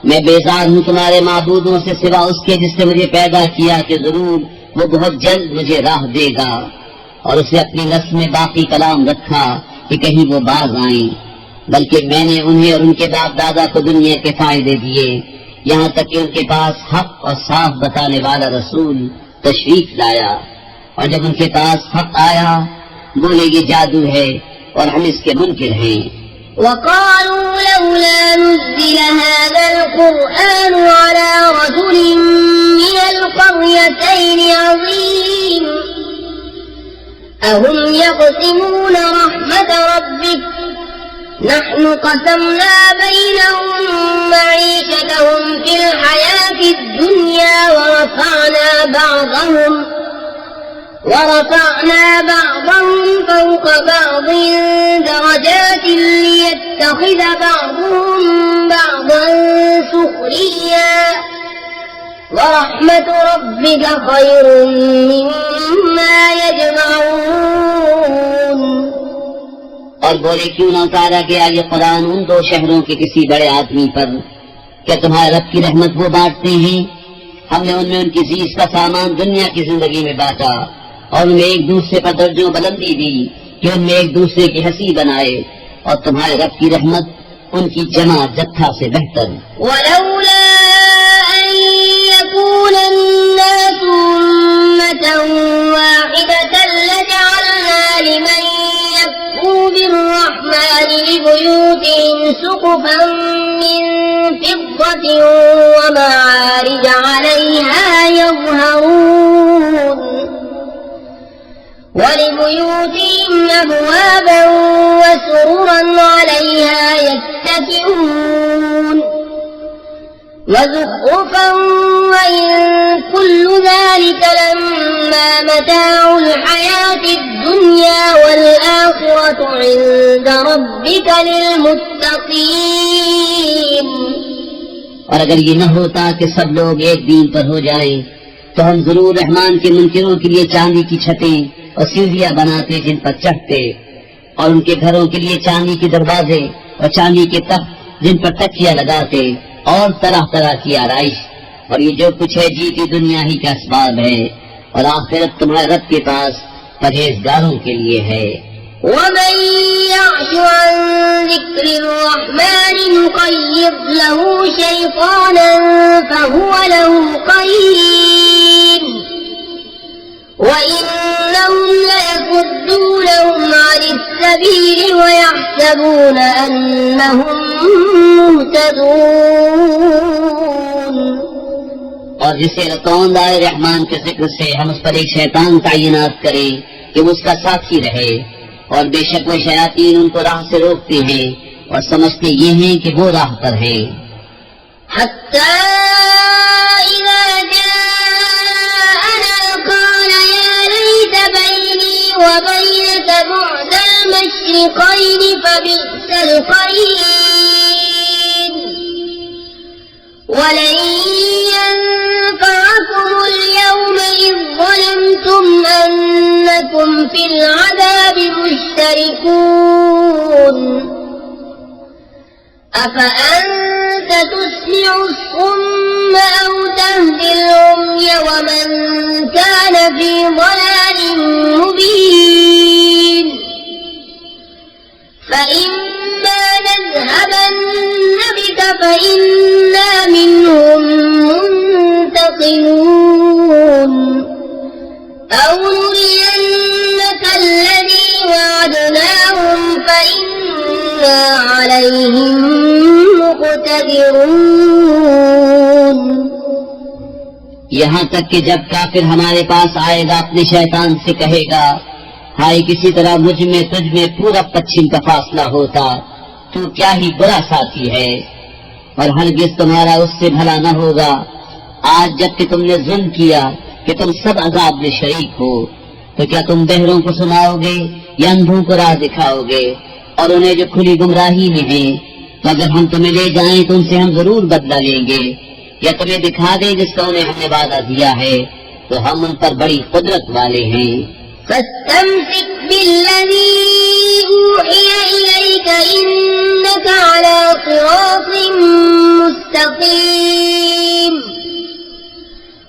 मैं बेजार हूँ तुम्हारे माबूदों से सिवा उसके जिसने मुझे पैदा किया कि जरूर वो बहुत जल्द मुझे राह देगा, और उसे अपनी नस्ल में बाकी कलाम रखा कि कहीं वो बाज आए, बल्कि मैंने उन्हें और उनके बाप दादा को दुनिया के फायदे दिए, यहाँ तक कि उनके पास हक और साफ बताने वाला रसूल तशरीफ लाया। और जब उनके पास हक आया बोले ये जादू है और हम इसके मुनकिर हैं। وقالوا لولا نزل هذا القرآن على رجل من القريتين عظيم أهم يقسمون رحمة ربك نحن قسمنا بينهم معيشتهم في الحياة الدنيا ورفعنا بعضهم فوق بعض درجات ليتخذ بعضهم بعضا سخريا ورحمة ربك خير مما يجمعون। और बोले क्यों न उतारा गया ये कुरान उन दो शहरों के किसी बड़े आदमी पर, क्या तुम्हारे रब की रहमत वो बांटते हैं? हमने उनमें उनकी चीज का सामान दुनिया की जिंदगी में बांटा और उनमें एक दूसरे पर दर्जों बुलंदी दी कि उनमें एक दूसरे की हंसी बनाए, और तुम्हारे रब की रहमत उनकी जमा जत्था से बेहतर। ولولا أن يكون الناس أمة واحدة لجعلنا لمن يكفر بالرحمن لبيوتهم سقفا من فضة ومعارج عليها يظهرون ولبيوتهم أبوابا وسررا عليها يتكئون وزخرفا وإن كل ذلك لما متاع الحياة الدنيا والآخرة عند ربك للمتقين। और अगर ये न होता कि सब लोग एक दीन पर हो जाएं, तो हम जरूर रहमान के मुनकिरों के लिए चांदी की छतें और सीढ़ियां बनाते जिन पर चढ़ते, और उनके घरों के लिए चांदी के दरवाजे और चांदी के तख्त जिन पर तकिया लगाते, और तरह तरह की आराइश। और ये जो कुछ है जीती दुनिया ही का असबाब है, और आखिरत तुम्हारे रब के पास परहेजगारों के लिए है। ومن يعش عن ذكر الرحمن نقيض له شيطانا فهو له قرين وإنهم ليصدونهم عن السبيل ويحسبون أنهم مهتدون। और जिसे रतौंद आए रहमान के जिक्र से हम उस पर एक शैतान तैनात करें कि वो उसका साथी रहे, और बेशक वो शयातीन उनको राह से रोकते हैं और समझते ये हैं कि वो राह पर है। حتى إذا جاءنا قال يا ليت بيني وبينك بعد المشرقين فبئس القرين ولن ينفعكم اليوم إذ ظلمتم أنكم في العذاب مشتركون أفأنت تسمع الصم أو تهدي العمي ومن كان في ضلال مبين فإما نذهبن بك فإنا منهم منتقمون أو نرينك الذي وعدناهم فإنا عليهم مقتدرون। यहाँ तक कि जब काफिर हमारे पास आएगा अपने शैतान से कहेगा, हाय किसी तरह मुझ में तुझ में पूरा पश्चिम का फासला होता, तू क्या ही बुरा साथी है और हरगिज तुम्हारा उससे भला न होगा। आज जबकि तुमने जुल्म किया कि तुम सब अजाब में शरीक हो, तो क्या तुम बहरों को सुनाओगे या अंधों को राह दिखाओगे और उन्हें जो खुली गुमराही में है। तो अगर हम तुम्हें ले जाएं तो उनसे हम जरूर बदला लेंगे, या तुम्हें दिखा दें जिसका उन्हें हमने वादा दिया है, तो हम उन पर बड़ी कुदरत वाले हैं। فاستمسك بالذي أوحي إليك إنك على صراط مستقيم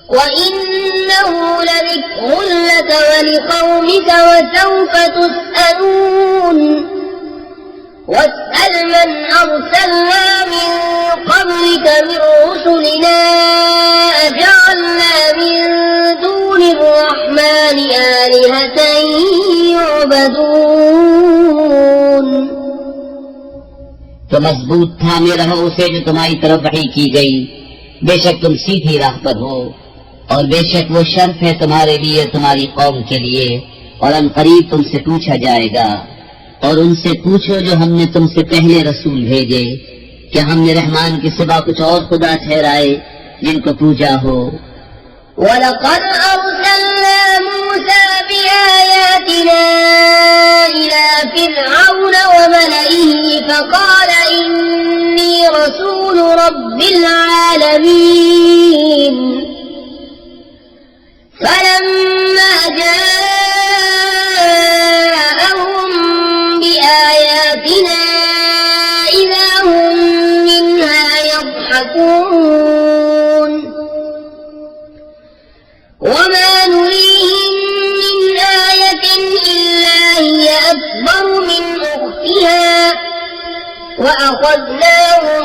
وإنه لذكر لك ولقومك وسوف تسألون واسأل من أرسلنا من قبلك من رسلنا أجعلنا من دون الرحمن آلهة يعبدون। तो मजबूत थामे रहो उसे जो तुम्हारी तरफ वही की गई, बेशक तुम सीधी राह पर हो और बेशक वो शर्फ है तुम्हारे लिए तुम्हारी कौम के लिए, और अनकरीब तुमसे पूछा जाएगा। और उनसे पूछो जो हमने तुमसे पहले रसूल भेजे, क्या हमने रहमान के सिवा कुछ और खुदा ठहराए जिनको पूजा हो। وَلَقَدْ أَرْسَلْنَا مُوسَى بِآيَاتِنَا إِلَى فِرْعَوْنَ وَمَلَئِهِ فَقَالَ إِنِّي رَسُولُ رَبِّ الْعَالَمِينَ فَلَمَّا جَاءَهُم بِآيَاتِنَا إِذَا هُم مِّنْهَا يَضْحَكُونَ وما نريهم من آية إلا هي أكبر من أختها وأخذناهم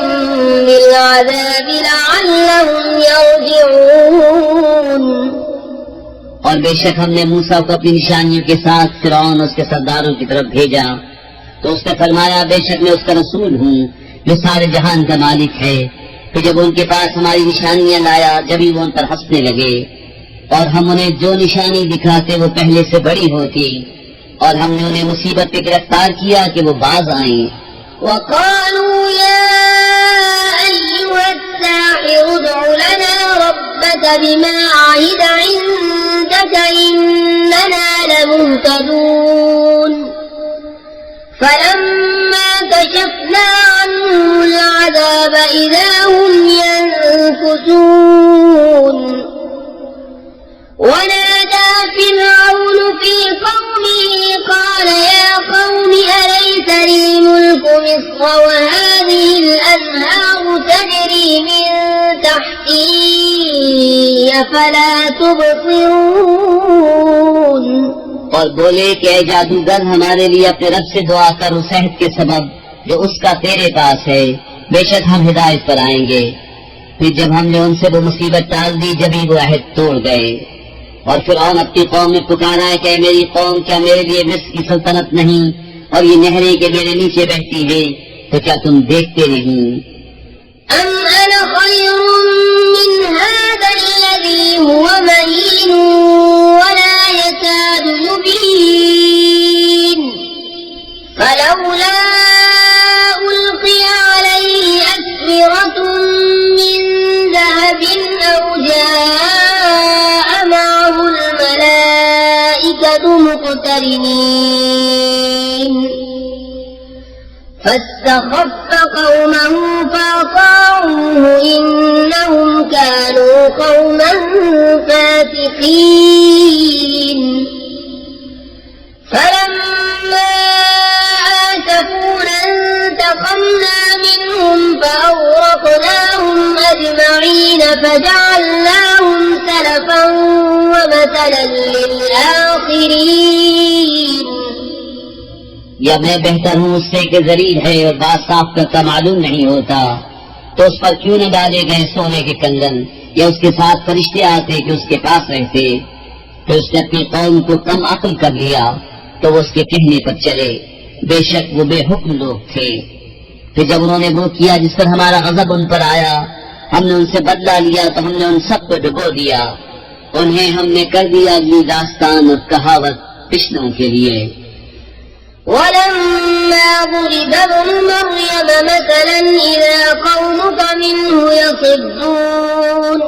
بالعذاب لعلهم يرجعون। और बेशक हमने मूसा को अपनी निशानियों के साथ फिरौन उसके सरदारों की तरफ भेजा, तो उसने फरमाया बेशक मैं उसका रसूल हूँ जो सारे जहान का मालिक है। फिर जब उनके पास हमारी निशानियां लाया, जब ही वो उन पर हंसने लगे, और हम उन्हें जो निशानी दिखाते वो पहले से बड़ी होती, और हमने उन्हें मुसीबत पे गिरफ्तार किया कि वो बाज आए। وقالوا يا أيها الساحر ادع لنا ربك بما عهد عندك إننا لمهتدون فلما كشفنا عنهم العذاب إذا هم ينكثون ونادى فرعون في قومه قال يا قوم أليس لي ملك مصر وهذه الأنهار تجري من تحتي أفلا تبصرون। और बोले कि ऐ जादूगर हमारे लिए अपने रब से दुआ कर उस अहद के सबब जो उसका तेरे पास है, बेशक हम हिदायत पर आएंगे। फिर जब हमने उनसे वो मुसीबत टाल दी, जब ही वो अहद तोड़ गए। और फिरौन अपनी कौम में पुकारा है कि मेरी कौम, क्या मेरे लिए मिस्र की सल्तनत नहीं और ये नहरें के मेरे नीचे बहती हैं, तो क्या तुम देखते नहीं। أم أنا خير من هذا الذي هو مهين ولا يكاد يبين فلولا ألقي مقترنين فاستخف قومه فأطاعوه إنهم كانوا قوما فاسقين فلما آسفونا انتقمنا منهم فأغرقناهم أجمعين فجعلناهم سلفا ومثلا للآخرين या मैं बेहतर हूँ उससे के जरीर है और बात साफ करता मालूम नहीं होता, तो उस पर क्यों न डाले गए सोने के कंगन या उसके साथ फरिश्ते आते कि उसके पास रहते। तो उसने अपनी कौम को कम अक्ल कर लिया तो वो उसके कहने पर चले, बेशक वो बेहुक्म लोग थे। फिर जब उन्होंने वो किया जिस पर हमारा गजब उन पर आया, हमने उनसे बदला लिया तो हमने उन सबको डुबो दिया। उन्हें हमने कर दिया अगली दास्तान और कहावत पिछलों के लिए। ولما ضرب ابن مريم مثلا إذا قومك منه يصدون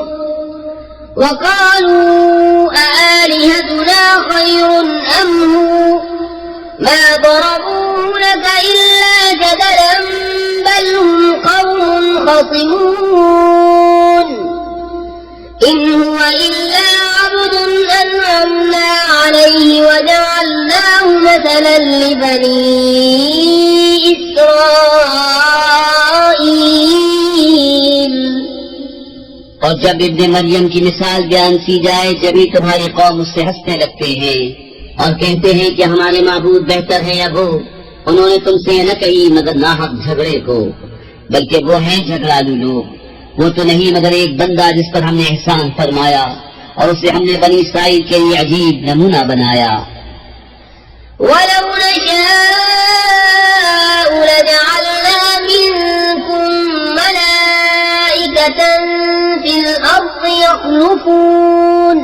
وقالوا أآلهتنا خير أم هو ما ضربوه لك إلا جدلا بل هم قوم خصمون إن هو إلا عبد أنعمنا عليه وجعلناه مثلا لبني إسرائيل और जब इब्ने मरियम की मिसाल बयान की जाए जभी तुम्हारी कौम उससे हंसने लगते हैं और कहते हैं कि हमारे माबूद बेहतर है या वो। उन्होंने तुमसे न कही मगर नाहक झगड़े को, बल्कि वो हैं झगड़ालू लोग। वो तो नहीं मगर एक बंदा जिस पर हमने एहसान फरमाया और उसे हमने बनी इस्राइल के लिए अजीब नमूना बनाया। ولو نشاء لجعلنا منكم ملائكة في الأرض يخلفون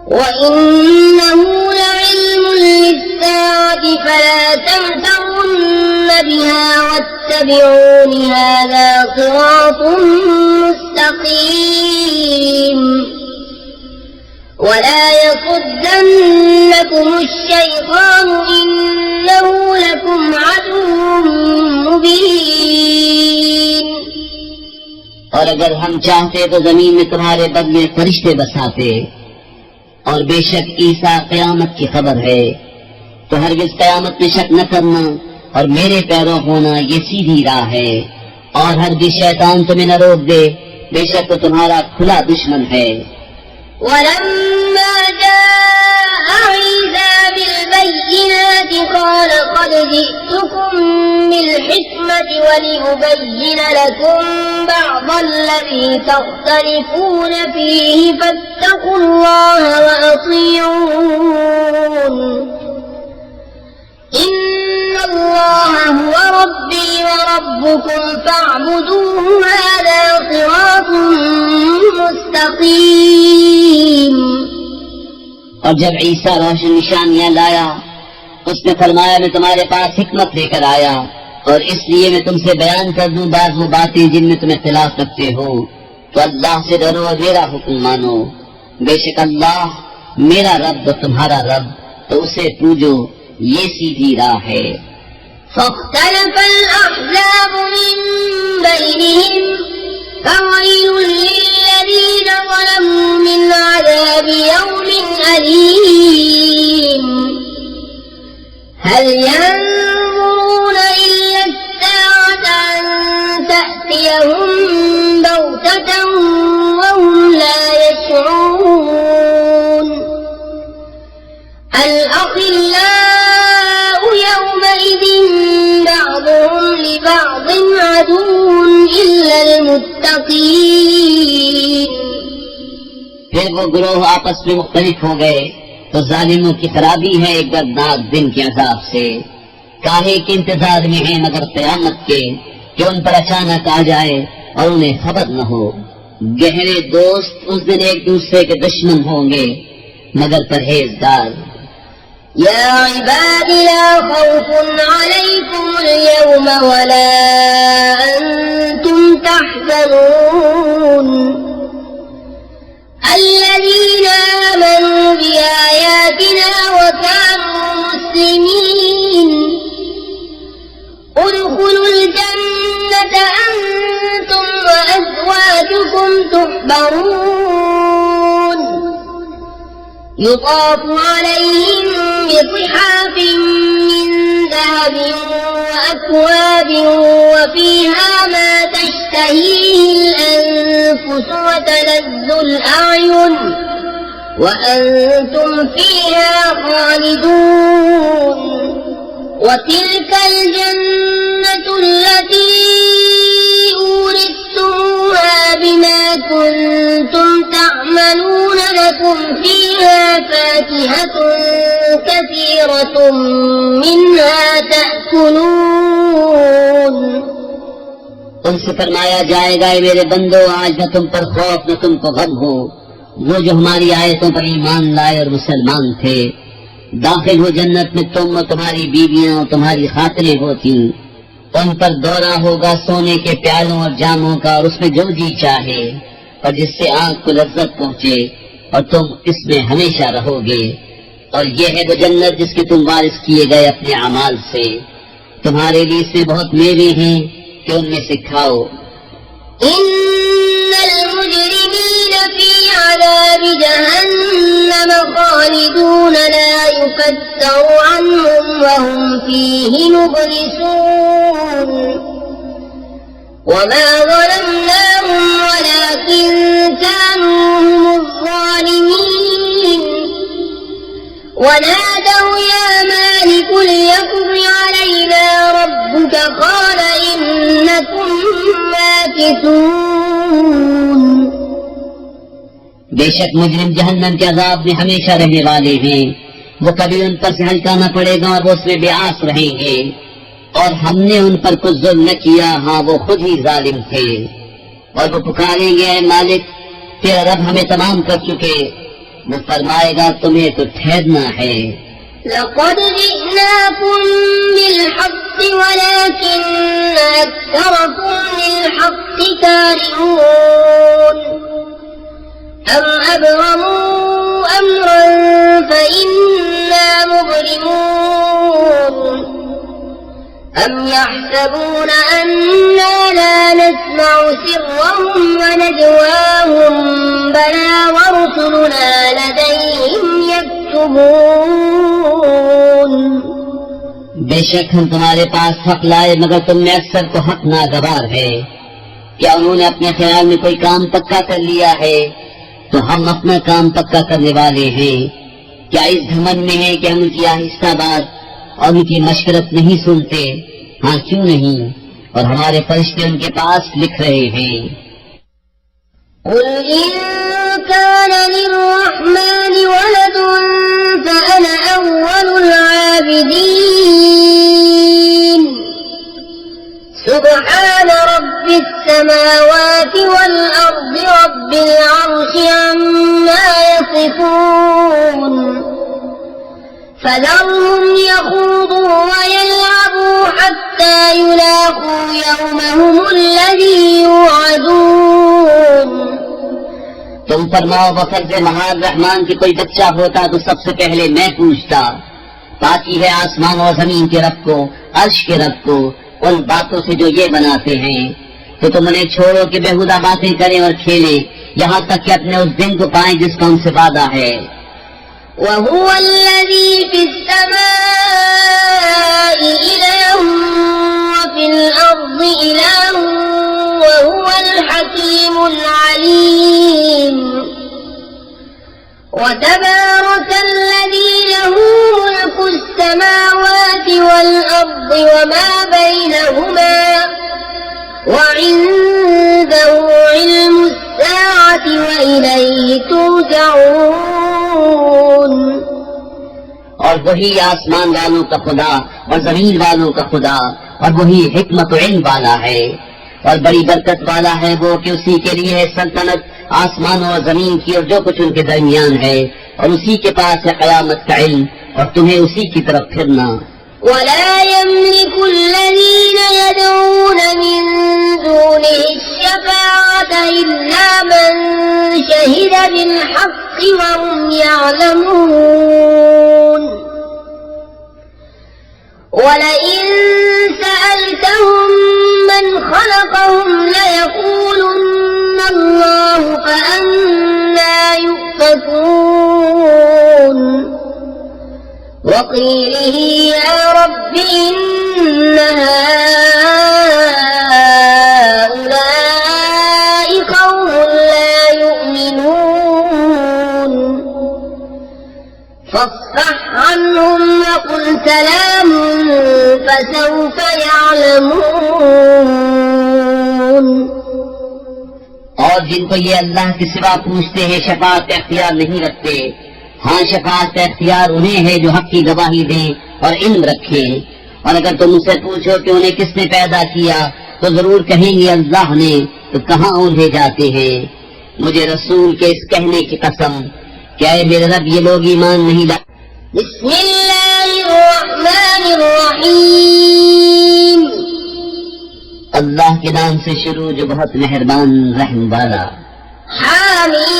وإنه لعلم للساعة فلا تمترن بها واتبعون هذا صراط مستقيم ولا يصدنكم الشيطان إنه لكم عدو مبين और अगर हम चाहते तो जमीन में तुम्हारे बदले फरिश्ते बसाते, और बेशक ईसा कयामत की खबर है। तो हरगिज कयामत में शक न करना और मेरे पैरों होना ये सीधी राह है। और हरगिज शैतान तुम्हें न रोक दे, बेशक तो तुम्हारा खुला दुश्मन है। ولما جاء عيسى بالبينات قال قد جئتكم بالحكمة ولأبين لكم بعض الذي تختلفون فيه فاتقوا الله وأطيعون إن الله هو ربي وربكم فاعبدوه هذا صراط मुस्तकीम। और जब ईसा रोशन निशानियां लाया उसने फरमाया मैं तुम्हारे पास हिकमत लेकर आया और इसलिए मैं तुमसे बयान कर दूं बाज़ वो बातें जिनमें तुम्हें खिलाफ रखते हो। तो अल्लाह से डरो और मेरा हुक्म मानो, बेशक अल्लाह मेरा रब और तुम्हारा रब, तो उसे पूजो, ये सीधी राह है। فاختلف الأحزاب من بينهم فويل للذين ظلموا من عذاب يوم أليم هل ينظرون إلا الساعة أن تأتيهم بغتة وهم لا يشعرون الأخلاء يومئذ بعضهم لبعض عدو إلا المتقين। फिर वो गिरोह आपस में मुख्तलिफ हो गए तो जालिमों की खराबी है एक दर्दनाक दिन के अजाब से। काहे के इंतजार में है मगर क़यामत के कि उन पर अचानक आ जाए और उन्हें खबर न हो। गहरे दोस्त उस दिन एक दूसरे के दुश्मन होंगे मगर परहेजगार। يا عباد لا خوف عليكم اليوم ولا أنتم تحزنون الذين آمنوا بآياتنا وكانوا يحبرون يطاف عليهم بصحاف من ذهب وأكواب وفيها ما تشتهيه الأنفس وتلذ الأعين وأنتم فيها خالدون وتلك الجنة التي أورثتموها بما كنتم تعملون لكم فيها فاكهة كثيرة منها تأكلون उनसे फरमाया जाएगा, मेरे बंदो, आज न तुम पर खौफ न तुमको गम हो। वो जो हमारी आयतों पर ईमान लाए और मुसलमान थे, दाखिल हो जन्नत में तुम और तुम्हारी बीवियां और तुम्हारी खातिरें होती। उन पर दौरा होगा सोने के प्यालों और जामों का, और उसमें जो जी चाहे और जिससे आंख को लज्जत पहुँचे, और तुम इसमें हमेशा रहोगे। और ये है वो जन्नत जिसके तुम वारिस किए गए अपने अमाल से। तुम्हारे लिए इसमें बहुत मेवे हैं कि उनमें से खाओ। इन्नल मुजरिमीन फी अज़ाबि जहन्नम खालिदून ला युफत्तरु अन्हुम वहुम फीहि मुब्लिसून वमा ज़लमनाहुम वलाकिन कानू हुमुज़ ज़ालिमीन वनादौ या मालिक लियक़्दि अलैना रब्बुक क़ाल इन्नकुम माकिसून। बेशक मुजरिम जहन्नम के अजाब में हमेशा रहने वाले हैं। वो कभी उन पर से हल्का न पड़ेगा और वो उसमें बेआस रहेंगे। और हमने उन पर कुछ जुल्म न किया, हाँ वो खुद ही जालिम थे। और वो पुकारेंगे, ऐ मालिक, तेरा रब हमें तमाम कर चुके। वो फरमाएगा, तुम्हें तो ठहरना है। लक़द जिअनाकुम बिलहक़्क़ वलाकिन्न अक्सरकुम लिलहक़्क़ि कारिहून अम अबरमू अम्रन फ़इन्ना मुब्रिमून अम यहसबून अन्ना ला नस्मअु सिर्रहum वनजवाहुम बला वरुसुलुना लदैहिम यक्तुबून। बेशक हम तुम्हारे पास हक लाए, मगर तुम में अक्सर को हक नागवार है। क्या उन्होंने अपने ख्याल में कोई काम पक्का कर लिया है? तो हम अपना काम पक्का करने वाले हैं। क्या इस घमंड में है कि हम उनकी आहिस्ता बात और उनकी मशवरत नहीं सुनते? हाँ, क्यों नहीं? और हमारे फरिश्ते उनके पास लिख रहे हैं। कुल इन कान लिर्रहमान वलदुन फअना अव्वलुल आबिदीन सुब्हान रब्बिस समावाति वल अर्दि रब्बिल अर्शि अम्मा यसिफून फज़रहुम यख़ूदू वयल्अबू हत्ता युलाक़ू यौमहुम अल्लज़ी युअदून। तुम फरमाओ, बफर्ज़ महान रहमान की कोई बच्चा होता तो सबसे पहले मैं पूछता। बाकी है आसमान और जमीन के रब को, अर्श के रब को, उन बातों से जो ये बनाते हैं। तो तुम उन्हें छोड़ो कि बेहुदा बातें करें और खेलें, यहाँ तक कि अपने उस दिन को पाएं जिसका उनसे वादा है। वहुव अल्लज़ी फिस्समाइ इलाहुन व फिल अर्दि इलाहुन वहुवल हकीमुल अलीम व तबारकल्लज़ी लहू मुल्कुस समावाति वल अर्दि व मा बैनहुमा व इंदहु इल्मुस साअति व इलैहि तुरजऊन। और वही आसमान वालों का खुदा और जमीन वालों का खुदा, और वही हिकमत व इल्म वाला है और बड़ी बरकत वाला है वो, कि उसी के लिए है सल्तनत आसमानों और जमीन की और जो कुछ उनके दरमियान है, और उसी के पास है क़यामत का इल्म और तुम्हें उसी की तरफ फिरना। वला यमलिकु अल्लज़ीन यदऊन मिन दूनिहि अश्शफ़ाअत इल्ला मन शहिद बिल हक़्क़ि व हुम यअलमून वलइन सअल्तहुम मन खलक़हुम लयक़ूलुन्न अल्लाहु يتقون وقيله يا رب إن هؤلاء قوم لا يؤمنون فاصفح عنهم وقل سلام فسوف يعلمون। और जिनको ये अल्लाह के सिवा पूछते हैं शफाअत का इख्तियार नहीं रखते, हाँ शफाअत का इख्तियार उन्हें है जो हक की गवाही दें और इल्म रखें। और अगर तुम मुझसे पूछो कि उन्हें किसने पैदा किया तो जरूर कहेंगे अल्लाह ने, तो कहाँ उन्हें जाते हैं। मुझे रसूल के इस कहने की कसम, क्या है मेरे रब ये लोग ईमान नहीं ला। बिस्मिल्लाहिर्रहमानिर्रहीम, अल्लाह के नाम से शुरू जो बहुत मेहरबान रहम वाला। हामीम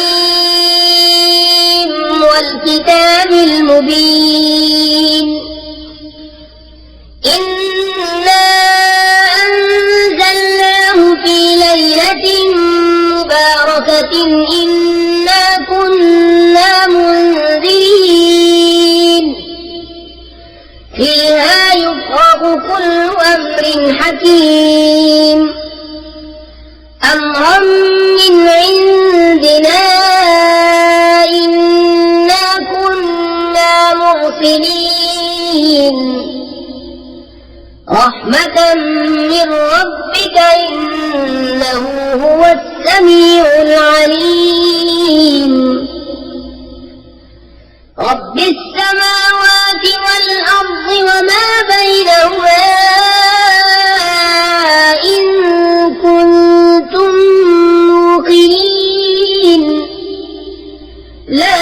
वल किताबिल मुबीन, इन्ना अंज़लनाहु फी लैलतिन मुबारकतिन इन्ना कुन्ना मुंज़िरीन फीहा युफ़रक़ु कुल्लु अम्रिन हकीम अम्रन मिन इंदिना इन्ना कुन्ना मुरसिलीन रहमतन मिन रब्बिका इन्नहु हुवस समीउल अलीम। रब्बिस समावाति वल अर्ज़ि वमा बैनहुमा इन कुंतुम मूक़िनीन ला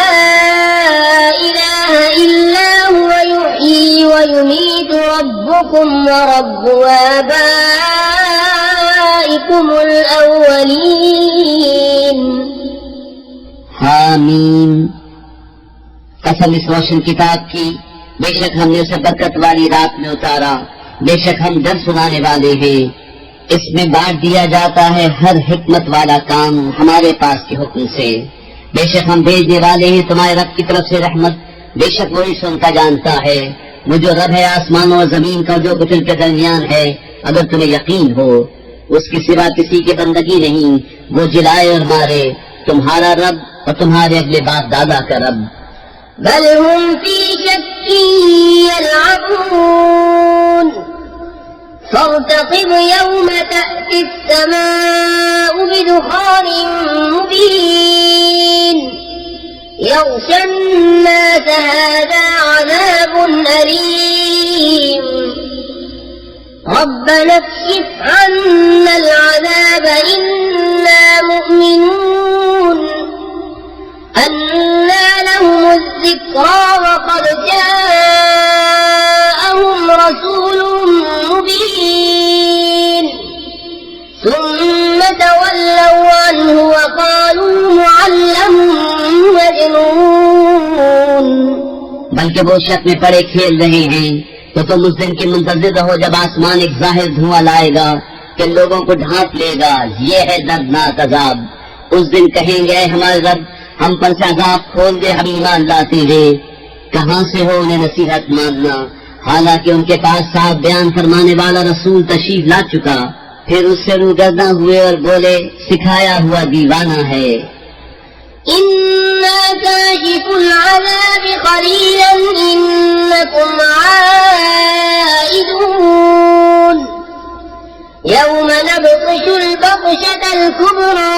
इलाहा इल्ला हुवा युह्यी व युमीतु रब्बुकुम व रब्बु आबाइकुमुल अव्वलीन। हामीम, कसम इस रोशन किताब की, बेशक हमने उसे बरकत वाली रात में उतारा, बेशक हम डर सुनाने वाले हैं। इसमें बांट दिया जाता है हर हिकमत वाला काम हमारे पास के हुक्म से। बेशक हम भेजने वाले हैं तुम्हारे रब की तरफ से रहमत, बेशक वही सुनता जानता है। वो जो रब है आसमानों और जमीन का, जो कुछ उनके दरमियान है, अगर तुम्हें यकीन हो उसके सिवा किसी की बंदगी नहीं, वो जिलाए और मारे, तुम्हारा रब और तुम्हारे अगले बाप दादा का रब। बल हुम फी शक्किन यलअबून फर्तक़िब यौम तअति अस्समाउ बिदुखानिन मुबीन यग़शा अन्नास हाज़ा अज़ाबुन अलीम रब्बना इक्शिफ अन्ना अलअज़ाब इन्ना मुअमिनून अन्ना लहुमुज़ ज़िक्रा वक़द जाअहुम रसूलुम मुबीन सुम्मा तवल्लव अन्हु वक़ालू मुअल्लमुन मजनून। बल्कि वो शक में पड़े खेल रहे हैं, तो तुम उस दिन के मुंतज़िर रहो जब आसमान एक जाहिर धुआं लाएगा कि लोगों को ढांप लेगा। ये है दर्दनाक अजाब। उस दिन कहेंगे हमारे रब, हम पर से अजाब खोल दे, हम ईमान लाते हैं। कहाँ से हो उन्हें नसीहत मानना, हालांकि उनके पास साफ बयान फरमाने वाला रसूल तशरीफ ला चुका। फिर उससे रूगर्दा हुए और बोले, सिखाया हुआ दीवाना है। इन्ना काशिफुल अज़ाब क़लीलन इन्नकुम आइदून यौम नब्तिशुल बत्शतल कुब्रा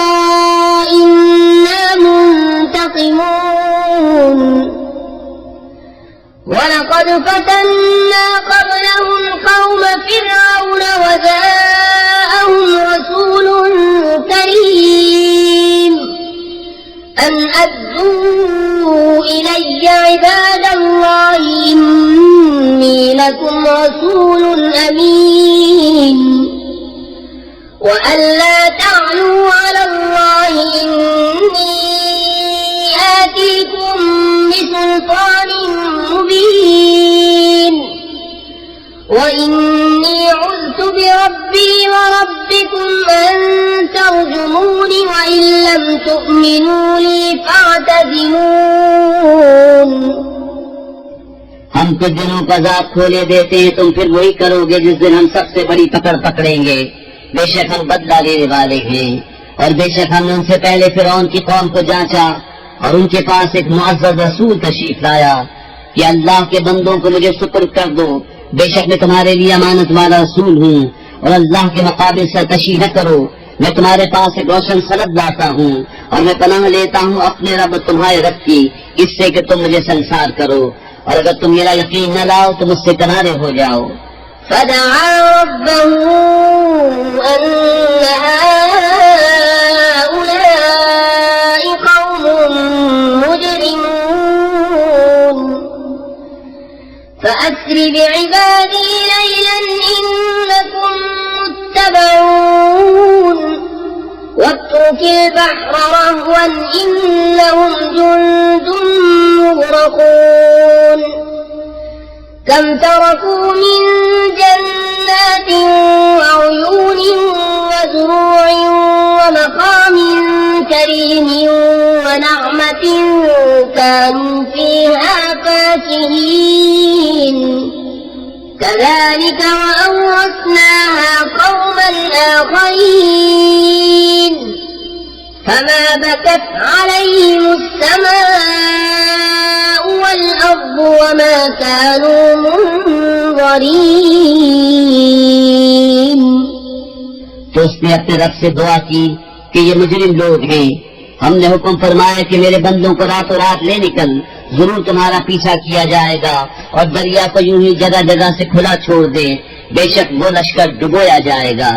इन्ना मुंतक़िमून वलक़द फ़तन्ना क़ब्लहुम क़ौम फ़िरऔन वजाअहुम रसूलुन करीम अन अद्दू इलय्या इबादल्लाहि इन्नी लकुम रसूलुन अमीन व अल्ला तअलू अलल्लाहि इन्नी आतीकुम बिसुल्तानिन मुबीन व इन्नी उज़्तु बिरब्बी व रब्बिकुम अन तर्जुमूनि व इन लम تؤمنوا لي فاعتزلون हम कुछ दिनों का अज़ाब खोले देते हैं, तुम फिर वही करोगे जिस दिन हम सबसे बड़ी पकड़ पकड़ेंगे। बेशक हम बदला लेने वाले हैं। और बेशक हमने उनसे पहले फिरौन की कौम को जांचा और उनके पास एक मुअज़्ज़ज़ रसूल तशरीफ लाया कि अल्लाह के बंदों को मुझे सुपुर्द कर दो, बेशक मैं तुम्हारे लिए अमानत वाला रसूल हूँ और अल्लाह के मुकाबिल सरकशी न करो। मैं तुम्हारे पास एक रोशन सनद लाता हूँ और मैं पनाह लेता हूँ अपने रब तुम्हारे रब की, इससे कि तुम मुझे संसार करो, और अगर तुम मेरा यकीन न लाओ तो मुझसे किनारे हो जाओ। फदआ रब्बहू अन्न हाउलाई कौमुन मुजरिमून फअस्रि बिइबादी लैलन इन्नकुम मुत्तबऊन واترك البحر رهوا إنهم جند مغرقون كم تركوا من جنات وعيون وزروع ومقام كريم ونعمة كانوا فيها فاكهين كذلك وأورثناها قوما آخرين فما بكت عليهم السماء والأرض وما كانوا منظرين तो उसने अपने रब से दुआ की कि ये मुजरिम लोग हैं। हमने हुक्म फरमाया कि मेरे बंदों को रातों रात ले निकल, जरूर तुम्हारा पीछा किया जाएगा और दरिया को यूं ही जगह जगह से खुला छोड़ दे, बेशक वो लश्कर डुबोया जाएगा।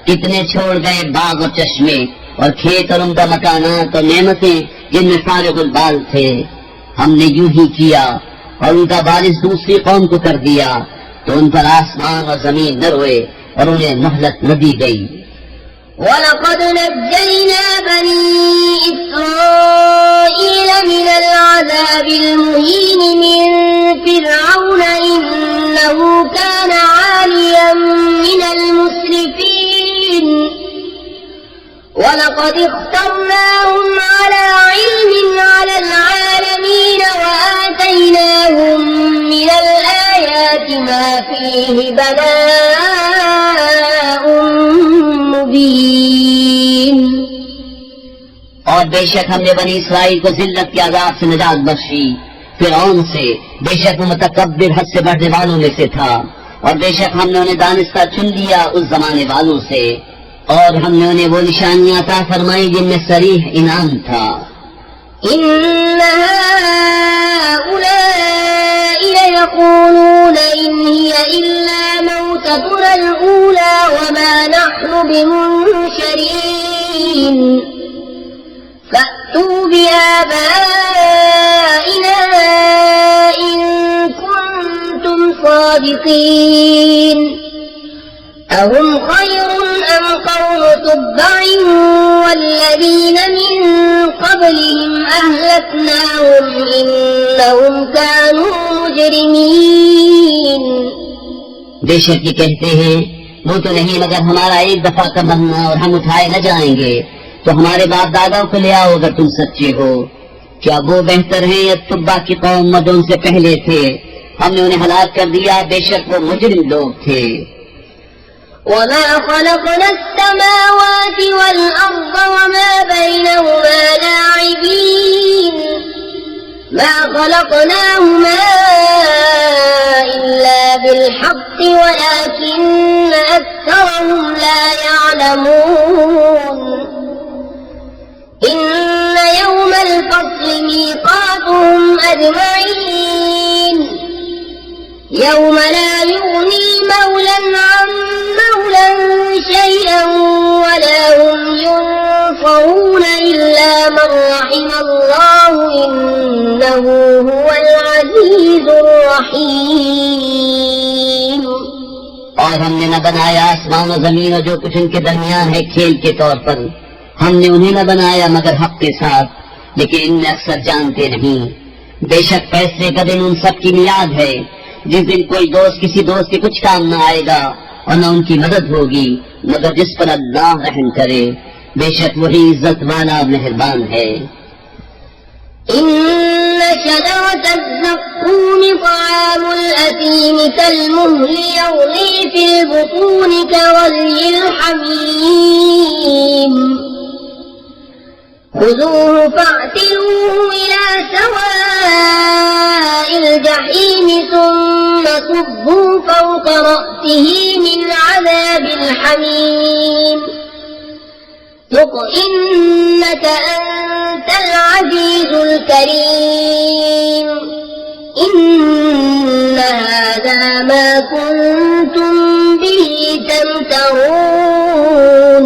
कितने छोड़ गए बाग और चश्मे और खेत और उम्दा मकानात और नेमतें जिनमें फारिगुल बाल थे। हमने यूं ही किया और उनका बारिश दूसरी कौम को कर दिया तो उन पर आसमान और जमीन न रोए और उन्हें मोहलत न दी गई। وَلَقَدْ نَجَّيْنَا بَنِي إِسْرَائِيلَ مِنَ الْعَذَابِ الْمُهِينِ مِنْ فِرْعَوْنَ إِنَّهُ كَانَ عَالِيًا مِنَ الْمُسْرِفِينَ وَلَقَدِ اخْتَرْنَاهُمْ عَلَى عِلْمٍ عَلَى الْعَالَمِينَ وَآتَيْنَاهُمْ مِنَ الْآيَاتِ مَا فِيهِ بَلَاءٌ मुबीन। और बेशक हमने बनी इसराइल को जिल्लत के अज़ाब से निजात बख्शी फिरौन से, बेशक वो मुतकब्बिर हद से बढ़ने वालों में से था, और बेशक हमने उन्हें दानिस्ता चुन लिया उस जमाने वालों से, और हमने उन्हें वो निशानियां अता फरमाई जिनमें सरीह इनाम था। इन्न हाउलाई लयक़ूलून इन हिय इल्ला मौततुना अल-ऊला वमा नहनु बिमुनशरीन फअतू बिआबाइना इन कुंतुम सादिकीन अहुम खैरुन अम कौम तुब्बइन वल्लज़ीन मिन क़ब्लिहिम अहलकनाहुम इन्नहुम कानू मुजरिमीन। बेशक ये कहते हैं वो तो नहीं मगर हमारा एक दफा का बनना और हम उठाए न जाएंगे, तो हमारे बाप दादाओं को ले आओ अगर तुम सच्चे हो। क्या वो बेहतर है या तुब्बा की कौम जो उनसे पहले थे? हमने उन्हें हलाक कर दिया, बेशक वो मुजरिम लोग थे। وما خلقنا السماوات والأرض وما بينهما لاعبين ما خلقناهما إلا بالحق ولكن أكثرهم لا يعلمون إن يوم الفصل ميقاتهم أجمعين يوم لا يغني مولا عن مولا شيئا ولا هم ينصرون إلا من رحم الله إنه هو العزيز الرحيم। और हमने न बनाया आसमान और जमीन और जो कुछ इनके दरमियान है खेल के तौर पर, हमने उन्हें न बनाया मगर हक के साथ, लेकिन इनमें अक्सर जानते नहीं। बेशक फैसले का दिन उन सब की मियाद है जिस दिन कोई दोस्त किसी दोस्त के कुछ काम न आएगा और न उनकी मदद होगी मगर जिस पर अल्लाह रहम करे। बेशक वही इज्जत वाला मेहरबान है। إن شجرة الزقوم طعام الأثيم كالمهل يغلي في البطون كغلي الحميم خذوه فاعتلوه إلى سواء الجحيم ثم صبوا فوق رأسه من عذاب الحميم ذق إنك أنت العزيز الكريم إن هذا ما كنتم به تمترون।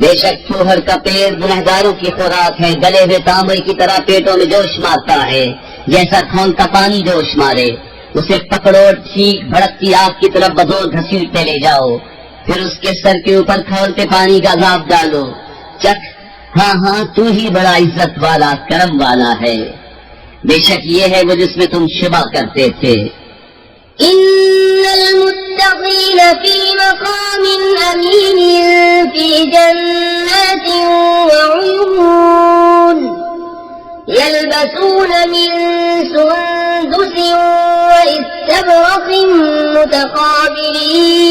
बेशक फूहर का पेड़ गुनहगारों की खुराक है, गले हुए तांबे की तरह पेटों में जोश मारता है, जैसा खौलता पानी जोश मारे। उसे पकड़ो, ठीक भड़कती आग की तरफ बदौर घसीटते ले जाओ, फिर उसके सर के ऊपर खौलते पानी का अज़ाब डालो। चख, हाँ हाँ, तू ही बड़ा इज्जत वाला करम वाला है। बेशक ये है वो जिसमें तुम शुबा करते थे। इन्नल मुत्तक़ीन फी मक़ामिन अमीन फी जन्नातिन व उयून यल्बसून मिन सुंदुसिन व इस्तबरक़िन मुतक़ाबिलीन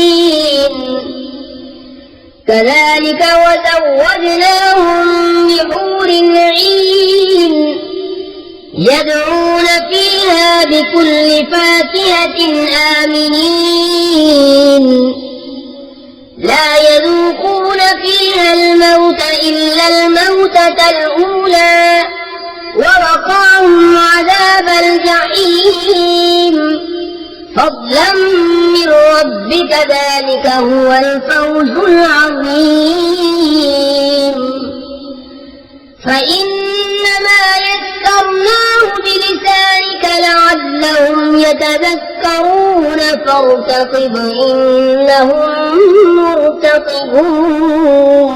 كذلك وزوجناهم بحور عين يدعون فيها بكل فاكهة آمنين لا يذوقون فيها الموت إلا الموتة الأولى ووقاهم عذاب الجحيم فضلا من ربك ذلك هو الفوز العظيم فإنما يسرناه بلسانك لعلهم يتذكرون فارتقب إنهم مرتقبون।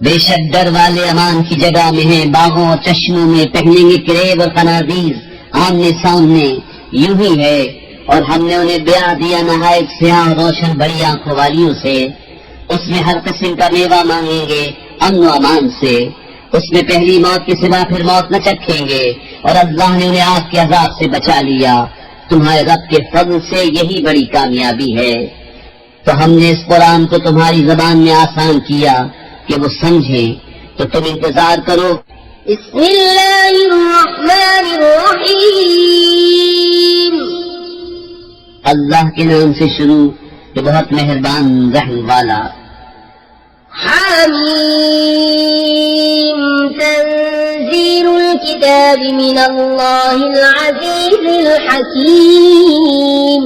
बेशक डर वाले अमान की जगह में हैं, बागों और चश्मों में पहनेंगे किरेब और खनादीज आमने सामने, यूं ही है। और हमने उन्हें ब्याह दिया नहायत स्याह रोशन बड़ी आंखों वालियों से, उसमें हर किस्म का मेवा मांगेंगे अमन व अमान से। उसमें पहली मौत के सिवा फिर मौत न चखेंगे, और अल्लाह ने उन्हें आग के अजाब से बचा लिया। तुम्हारे रब के फضل से यही बड़ी कामयाबी है। तो हमने इस कुरान को तुम्हारी जबान में आसान किया कि वो समझें, तो तुम इंतजार करो। बिस्मिल्लाहिर्रहमानिर्रहीम, अल्लाह के नाम से शुरू जो बहुत मेहरबान रहम वाला। हामीम तंजीलुल किताब मिनल्लाहिल अज़ीज़िल हकीम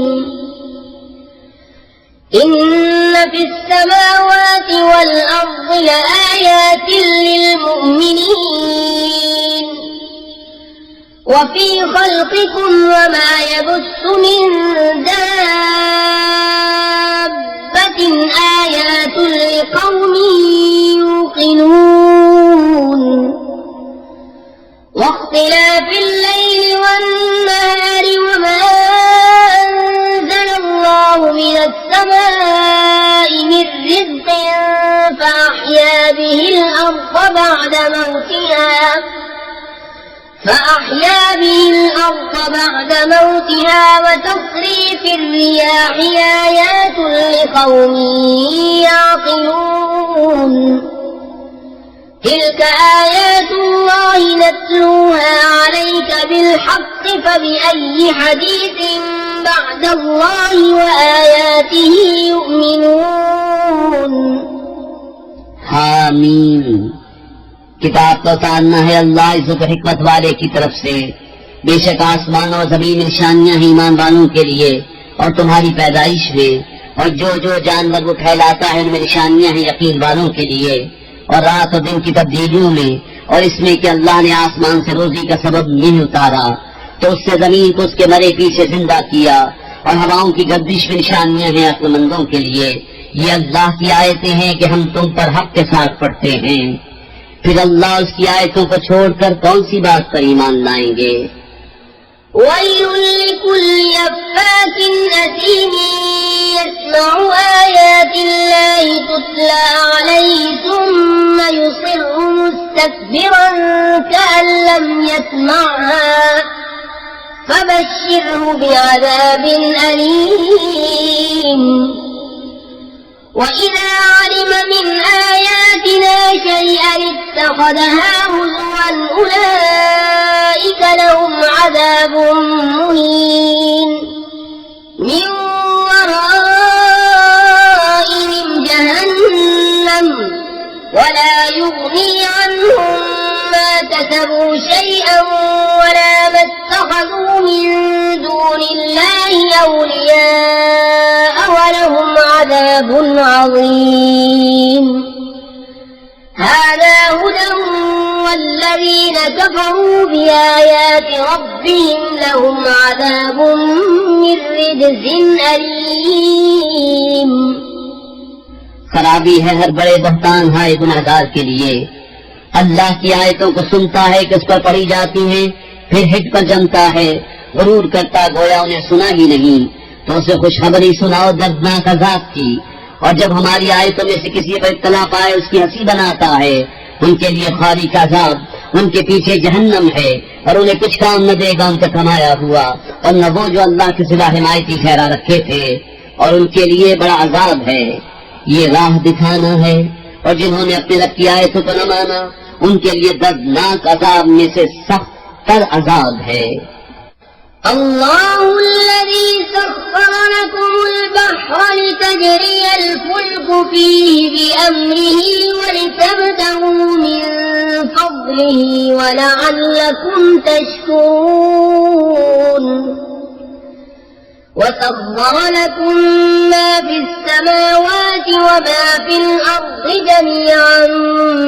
इन्न फिस समावाति वल अर्ज़ि लआयातिन लिल मुमिनीन वफी खल्क़िकुम वमा यबुस्सु मिन दाब्बतिन आयातुन लिक़ौमिन युक़िनून वख्तिलाफ़िल लैलि वन्नहारि वमा अंज़लल्लाहु मिनस समाइ मिन रिज़्क़िन फ़अह्या बिहिल अर्ज़ بعد موتها وتصريف الرياح آيات لقوم يعقلون تلك آيات الله نتلوها عليك بالحق فبأي حديث بعد الله وآياته يؤمنون। हामीन, किताब का उतारना है अल्लाह इज़्ज़त और हिकमत वाले की तरफ से। बेशक आसमान और जमीन में निशानियां हैं ईमान वालों के लिए और तुम्हारी पैदाइश में, और जो जो जानवर वो फैलाता है उनमें निशानियां हैं यकीन वालों के लिए, और रात और दिन की तब्दीलियों में, और इसमें कि अल्लाह ने आसमान से रोजी का सबब नहीं उतारा तो उससे जमीन को उसके मरे पीछे जिंदा किया, और हवाओं की गर्दिश में निशानियां हैं अक्लमंदों के लिए। ये अल्लाह की आयतें हैं कि हम तुम पर हक के साथ पढ़ते हैं। फिर अल्लाह उसकी आयतों को छोड़कर कौन सी बात पर ईमान लाएंगे। वैलुल लिकुल्लि अफ़्फ़ाकिन असीम यस्मउ आयातिल्लाहि تتلى عليه ثم يصر مستكبرا كأن لم يسمعها فبشره بعذاب أليم وإذا علم من آياتنا شيئا اتخذها هزوا أولئك لهم عذاب مهين من ورائهم جهنم ولا يغني عنهم ما كسبوا شيئا ولا ما اتخذوا من دون الله أولياء ولهم عذاب عظيم هذا هدى والذين كفروا بآيات ربهم لهم عذاب من رجز أليم खराबी है हर बड़े बहतान हाय गुनाहगार के लिए। अल्लाह की आयतों को सुनता है कि उस पर पढ़ी जाती हैं, फिर हिट पर जमता है, गुरूर करता गोया उन्हें सुना ही नहीं, तो उसे खुशखबरी सुनाओ दर्दनाक अज़ाब की। और जब हमारी आयतों में से किसी पर इत्तला पाए उसकी हंसी बनाता है, उनके लिए खारी का अज़ाब, उनके पीछे जहन्नम है और उन्हें कुछ काम न देगा उनका कमाया हुआ, और न वो जो अल्लाह के सिवा हिमायती ठहरा रखे थे, और उनके लिए बड़ा अज़ाब है। ये राह दिखाना है, और जिन्होंने अपने रब की आयतों को न माना उनके लिए दर्दनाक अज़ाब में से सख्त तर अज़ाब है। अल्लाहुल्लज़ी सख्खर लकुमुल बहर लितजरिय अल-फुल्क फीहि बिअम्रिही वलितब्तगू मिन फज़लिही वलअल्लकुम तशकुरून وسخر لكم ما في السماوات وما في الأرض جميعا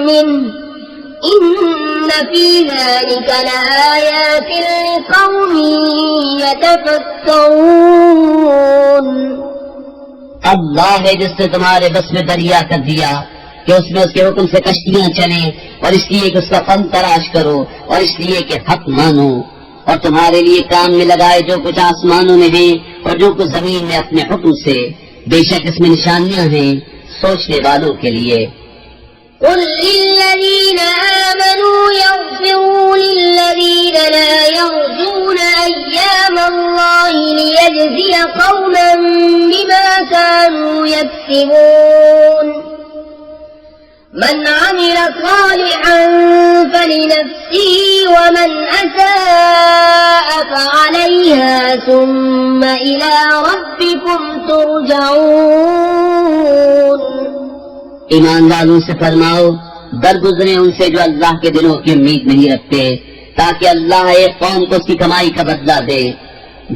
منه إن في ذلك لآيات لقوم يتفكرون अल्लाह है जिसने तुम्हारे बस में दरिया कर दिया कि उसमें उसके हुक्म से कश्तियां चलें, और इसलिए कि उसका फल तलाश करो, और इसलिए कि हक मानो, और तुम्हारे लिए काम में लगाए जो कुछ आसमानों में है और जो कुछ जमीन में अपने हुक्म से। बेशक इसमें निशानियां हैं सोचने वालों के लिए। قل للذين آمنوا يغفروا للذين لا يرجون أيام الله ليجزي قوما بما كانوا يكسبون من عمل صالحا فلنفسه ومن أساء فعليها ثم إلى ربكم ترجعون ईमान वालों से फरमाओ दरगुजरे उनसे जो अल्लाह के दिनों की उम्मीद नहीं रखते, ताकि अल्लाह एक कौम को उसकी कमाई का बदला दे।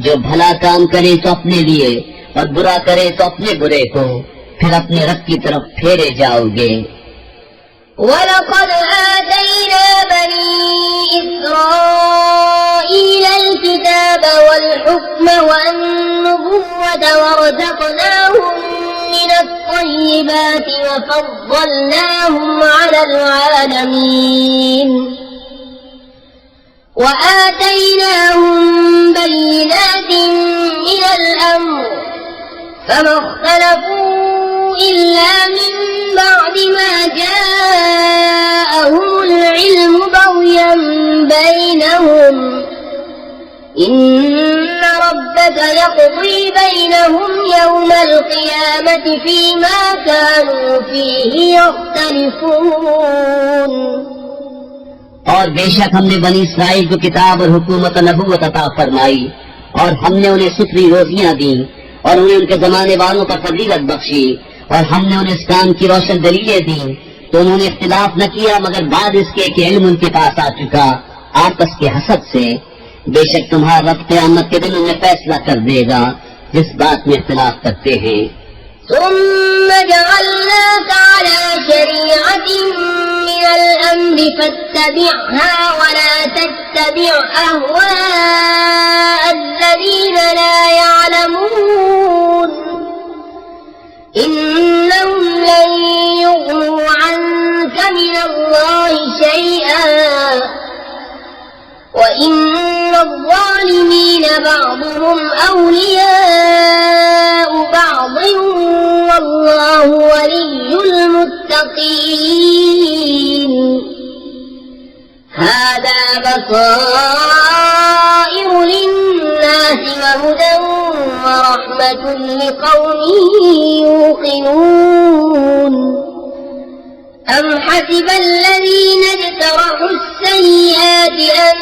जो भला काम करे तो अपने लिए और बुरा करे तो अपने बुरे को, फिर अपने रब की तरफ फेरे जाओगे। وَلَقَدْ آتَيْنَا بَنِي إِسْرَائِيلَ الْكِتَابَ وَالْحُكْمَ وَالنُّبُوَّةَ وَرَزَقْنَاهُم مِّنَ الطَّيِّبَاتِ وَفَضَّلْنَاهُمْ عَلَى الْعَالَمِينَ وَآتَيْنَاهُم بَيِّنَاتٍ مِّنَ الْأَمْرِ فَمَا اخْتَلَفُوا إِلَّا مِن بعد ما جاءهم العلم بغيا بينهم إن ربك يقضي بينهم يوم القيامة فيما كانوا فيه يختلفون और बेशक हमने बनी इसराइल को किताब और हुकूमत और नबूवत अता फरमाई, और हमने उन्हें सुथरी रोटियां दी, और उन्हें उनके जमाने वालों पर फजीलत बख्शी, और हमने उन्हें इस काम की रोशन दलीलें दी, तो उन्होंने इख्तिलाफ न किया मगर बाद इसके कि इल्म उनके पास आ चुका आपस के हसद से। बेशक तुम्हारा रब क़यामत के दिन उन्हें फैसला कर देगा जिस बात में इख्तिलाफ करते हैं। ثم جعلناك على شريعة من الأمر فاتبعها ولا تتبع أهواء الذين لا يعلمون إنهم لن يغنوا عنك من الله شيئا وإن الظالمين بعضهم أولياء بعض والله ولي المتقين بصائر للناس وهدى ورحمة لقوم يوقنون أم حسب الذين اجترحوا السيئات أن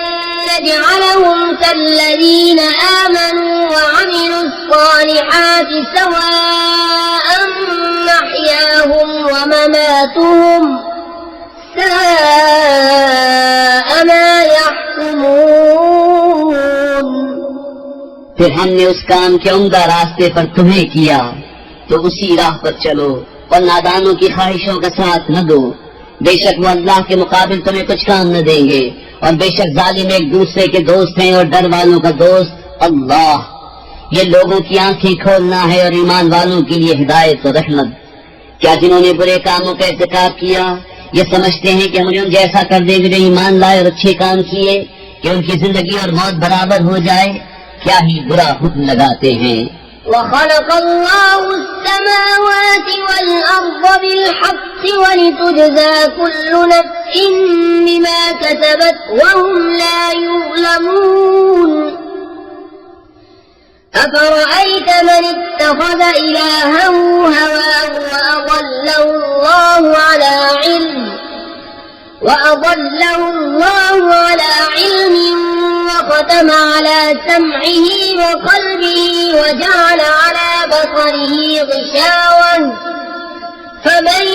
نجعلهم كالذين آمنوا وعملوا الصالحات سواء محياهم ومماتهم ساء ما يحكمون. फिर हमने उस काम के उम्दा रास्ते पर तुम्हें किया तो उसी राह पर चलो और नादानों की ख्वाहिशों का साथ न दो। बेशक वो अल्लाह के मुकाबिल तुम्हें कुछ काम न देंगे और बेशक जालिम एक दूसरे के दोस्त हैं और डर वालों का दोस्त अल्लाह। ये लोगों की आंखें खोलना है और ईमान वालों के लिए हिदायत और रहमत। क्या जिन्होंने बुरे कामों का इर्तिकाब किया ये समझते हैं कि हमने उन जैसा कर देंगे जो ईमान लाए और अच्छे काम किए कि उनकी जिंदगी और मौत बराबर हो जाए? क्या ही बुरा हुक्म लगाते हैं। وخلق الله السماوات والأرض بالحق ولتجزى كل نفس بما كسبت وهم لا يظلمون. أفرأيت من اتخذ إلهه هواه وأضله الله على علم وختم على سمعه وقلبه وجعل على بصره غشاوة فمن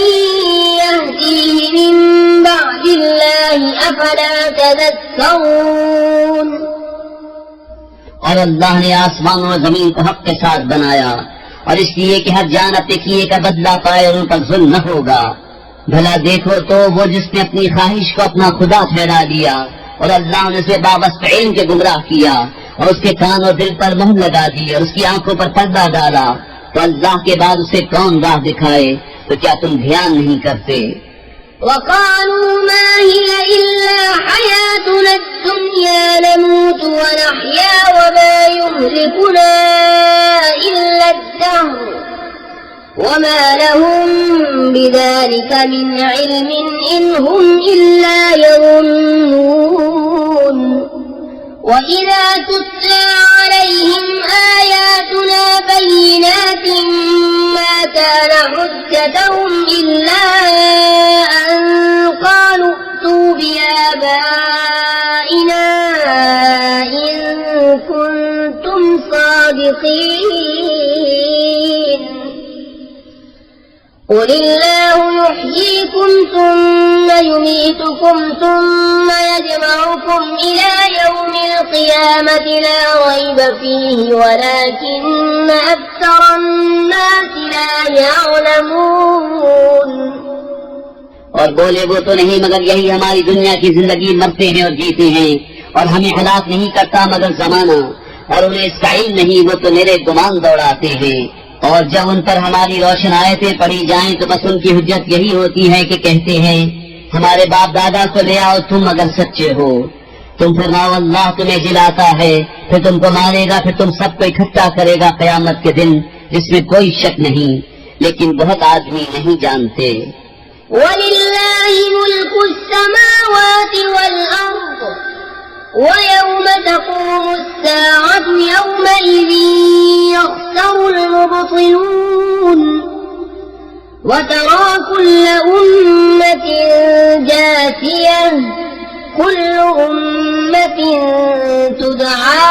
يهديه من بعد الله أفلا تذكرون. और अल्लाह ने आसमान और जमीन को हक के साथ बनाया और इसलिए कि हर जान अपने किए का बदला पाए और उन पर जुल्म न होगा। भला देखो तो वो जिसने अपनी ख्वाहिश को अपना खुदा ठहरा लिया और अल्लाह ने उसे बावस्ता इल्म के गुमराह किया और उसके कान और दिल पर मुहर लगा दी और उसकी आंखों पर पर्दा डाला, तो अल्लाह के बाद उसे कौन राह दिखाए? तो क्या तुम ध्यान नहीं करते? وقالوا ما هي إلا حياتنا الدنيا نموت ونحيا وما يهلكنا إلا الدهر وما لهم بذلك من علم إن هم إلا يظنون. وإذا تتلى عليهم آياتنا بينات ما كان حجتهم إلا أن قالوا ائتوا بآبائنا إن كنتم صادقين. قل الله يحييكم ثم يميتكم ثم يجمعكم إلى يوم القيامة لا ريب فيه ولكن أكثر الناس لا يعلمون. और बोले वो तो नहीं मगर यही हमारी दुनिया की जिंदगी, मरते हैं और जीते हैं और हमें हलाक नहीं करता मगर जमाना, और उन्हें इसका इल्म नहीं, वो तो मेरे गुमान दौड़ाते हैं। और जब उन पर हमारी रोशन आयतें पढ़ी जाएं तो बस उनकी हुज्जत यही होती है कि कहते हैं हमारे बाप दादा को ले आओ तुम अगर सच्चे हो। तुम फरमाओ अल्लाह तुम्हें जिलाता है, फिर तुमको मारेगा, फिर तुम सबको इकट्ठा करेगा कयामत के दिन, जिसमें कोई शक नहीं, लेकिन बहुत आदमी नहीं जानते। वलिल्लाहि मुल्कु अस्समावाति वल अर्द ويوم تقوم الساعة يومئذ يخسر المبطلون. وترى كل أمة جاثية كل أمة تدعى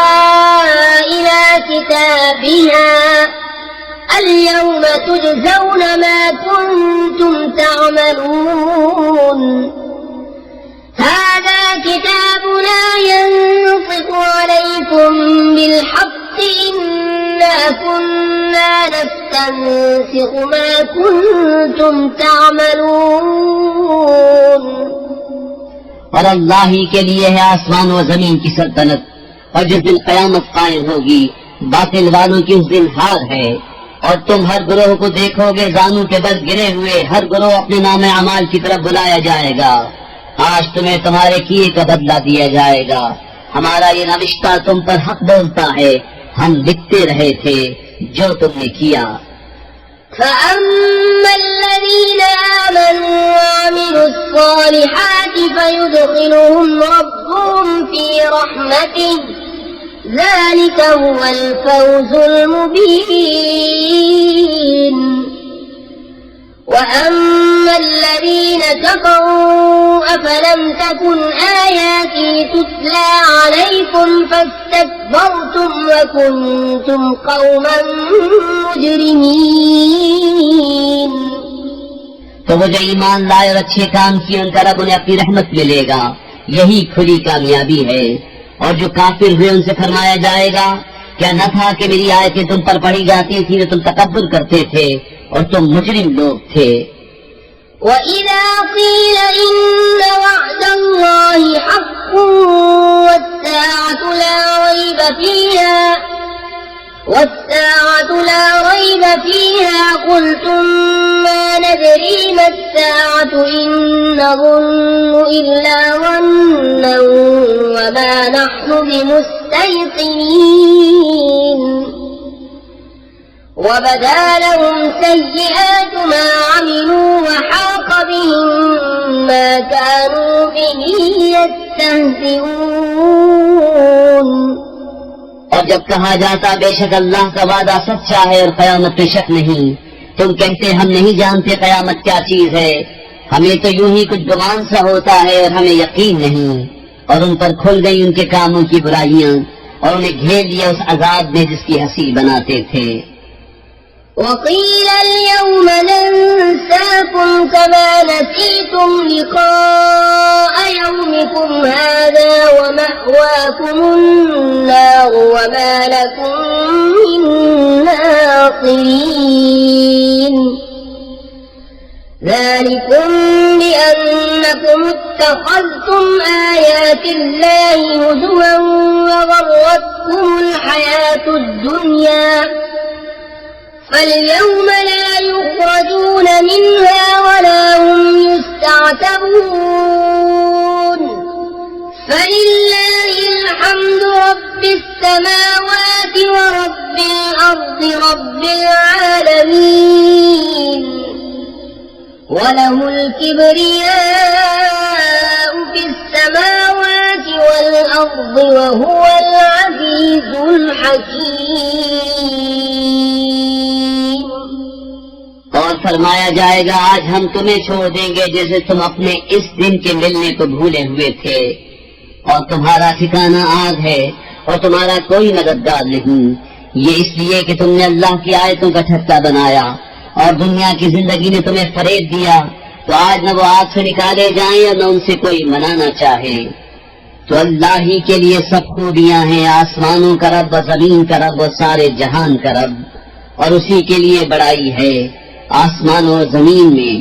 إلى كتابها اليوم تجزون ما كنتم تعملون. هذا كتابنا ينطق عليكم بالحق إنا كنا نستنسخ ما كنتم تعملون. और अल्लाह ही के लिए है आसमान व जमीन की सल्तनत, और जिस दिन कयामत कायम होगी बातिल वालों की उस दिन हार है। और तुम हर गुरोह को देखोगे जानू के बल गिरे हुए, हर गुरोह अपने नाम अमाल की तरफ बुलाया जाएगा। आज तुम्हें तुम्हारे किए का बदला दिया जाएगा, हमारा ये नविश्ता तुम पर हक बोलता है, हम लिखते रहे थे जो तुमने किया। فأما الذين آمنوا وعملوا الصالحات فيدخلهم ربهم يدخلهم في رحمته ذلك هو الفوز المبين وأما الذين كفروا أفلم تكن آياتي تتلى عليكم فاستكبرتم وكنتم قوما مجرمين। तो वो जो ईमान लाए और अच्छे काम किए उनका रब उन्हें अपनी रहमत में लेगा, यही खुली कामयाबी है। और जो काफिर हुए उनसे फरमाया जाएगा, क्या न था कि मेरी आयतें तुम पर पढ़ी जाती थी तो तुम तकब्बुर करते थे और तुम मुजरिम लोग थे। وَإِذَا قِيلَ إِنَّ وَعْدَ اللَّهِ حَقٌّ وَالسَّاعَةُ لَا رَيْبَ فِيهَا قُلْتُم مَّا نَدْرِي مَا السَّاعَةُ إِن نَّظُنُّ إِلَّا ظَنًّا وَمَا نَحْنُ بِمُسْتَيْقِنِينَ وَبَدَا لَهُمْ سَيِّئَاتُ مَا عَمِلُوا وَحَاقَ بِهِم مَّا كَانُوا بِهِ يَسْتَهْزِئُونَ। और जब कहा जाता बेशक अल्लाह का वादा सच्चा है और कयामत में शक नहीं, तुम कहते हम नहीं जानते कयामत क्या चीज है, हमें तो यूं ही कुछ गुमान सा होता है और हमें यकीन नहीं। और उन पर खुल गई उनके कामों की बुराइयां और उन्हें घेर लिया उस अजाब में जिसकी हंसी बनाते थे। وقيل اليوم ننساكم كما نسيتم لقاء يومكم هذا ومأواكم النار وما لكم من ناصرين ذلكم بأنكم اتخذتم آيات الله هزوا وغرتكم الحياة الدنيا فاليوم لا يخرجون منها ولا هم يستعتبون فلله الحمد رب السماوات ورب الأرض رب العالمين وله الكبرياء في السماوات والأرض وهو العزيز الحكيم। और फरमाया जाएगा आज हम तुम्हें छोड़ देंगे जैसे तुम अपने इस दिन के मिलने को भूले हुए थे, और तुम्हारा ठिकाना आग है और तुम्हारा कोई मददगार नहीं। ये इसलिए कि तुमने अल्लाह की आयतों का ठट्टा बनाया और दुनिया की जिंदगी ने तुम्हें फरेब दिया, तो आज न वो आग से निकाले जाएं और न उनसे कोई मनाना चाहे। तो अल्लाह ही के लिए सब खूबियां हैं, आसमानों का रब, जमीन का रब और सारे जहान का रब, और उसी के लिए बड़ाई है आसमान और जमीन में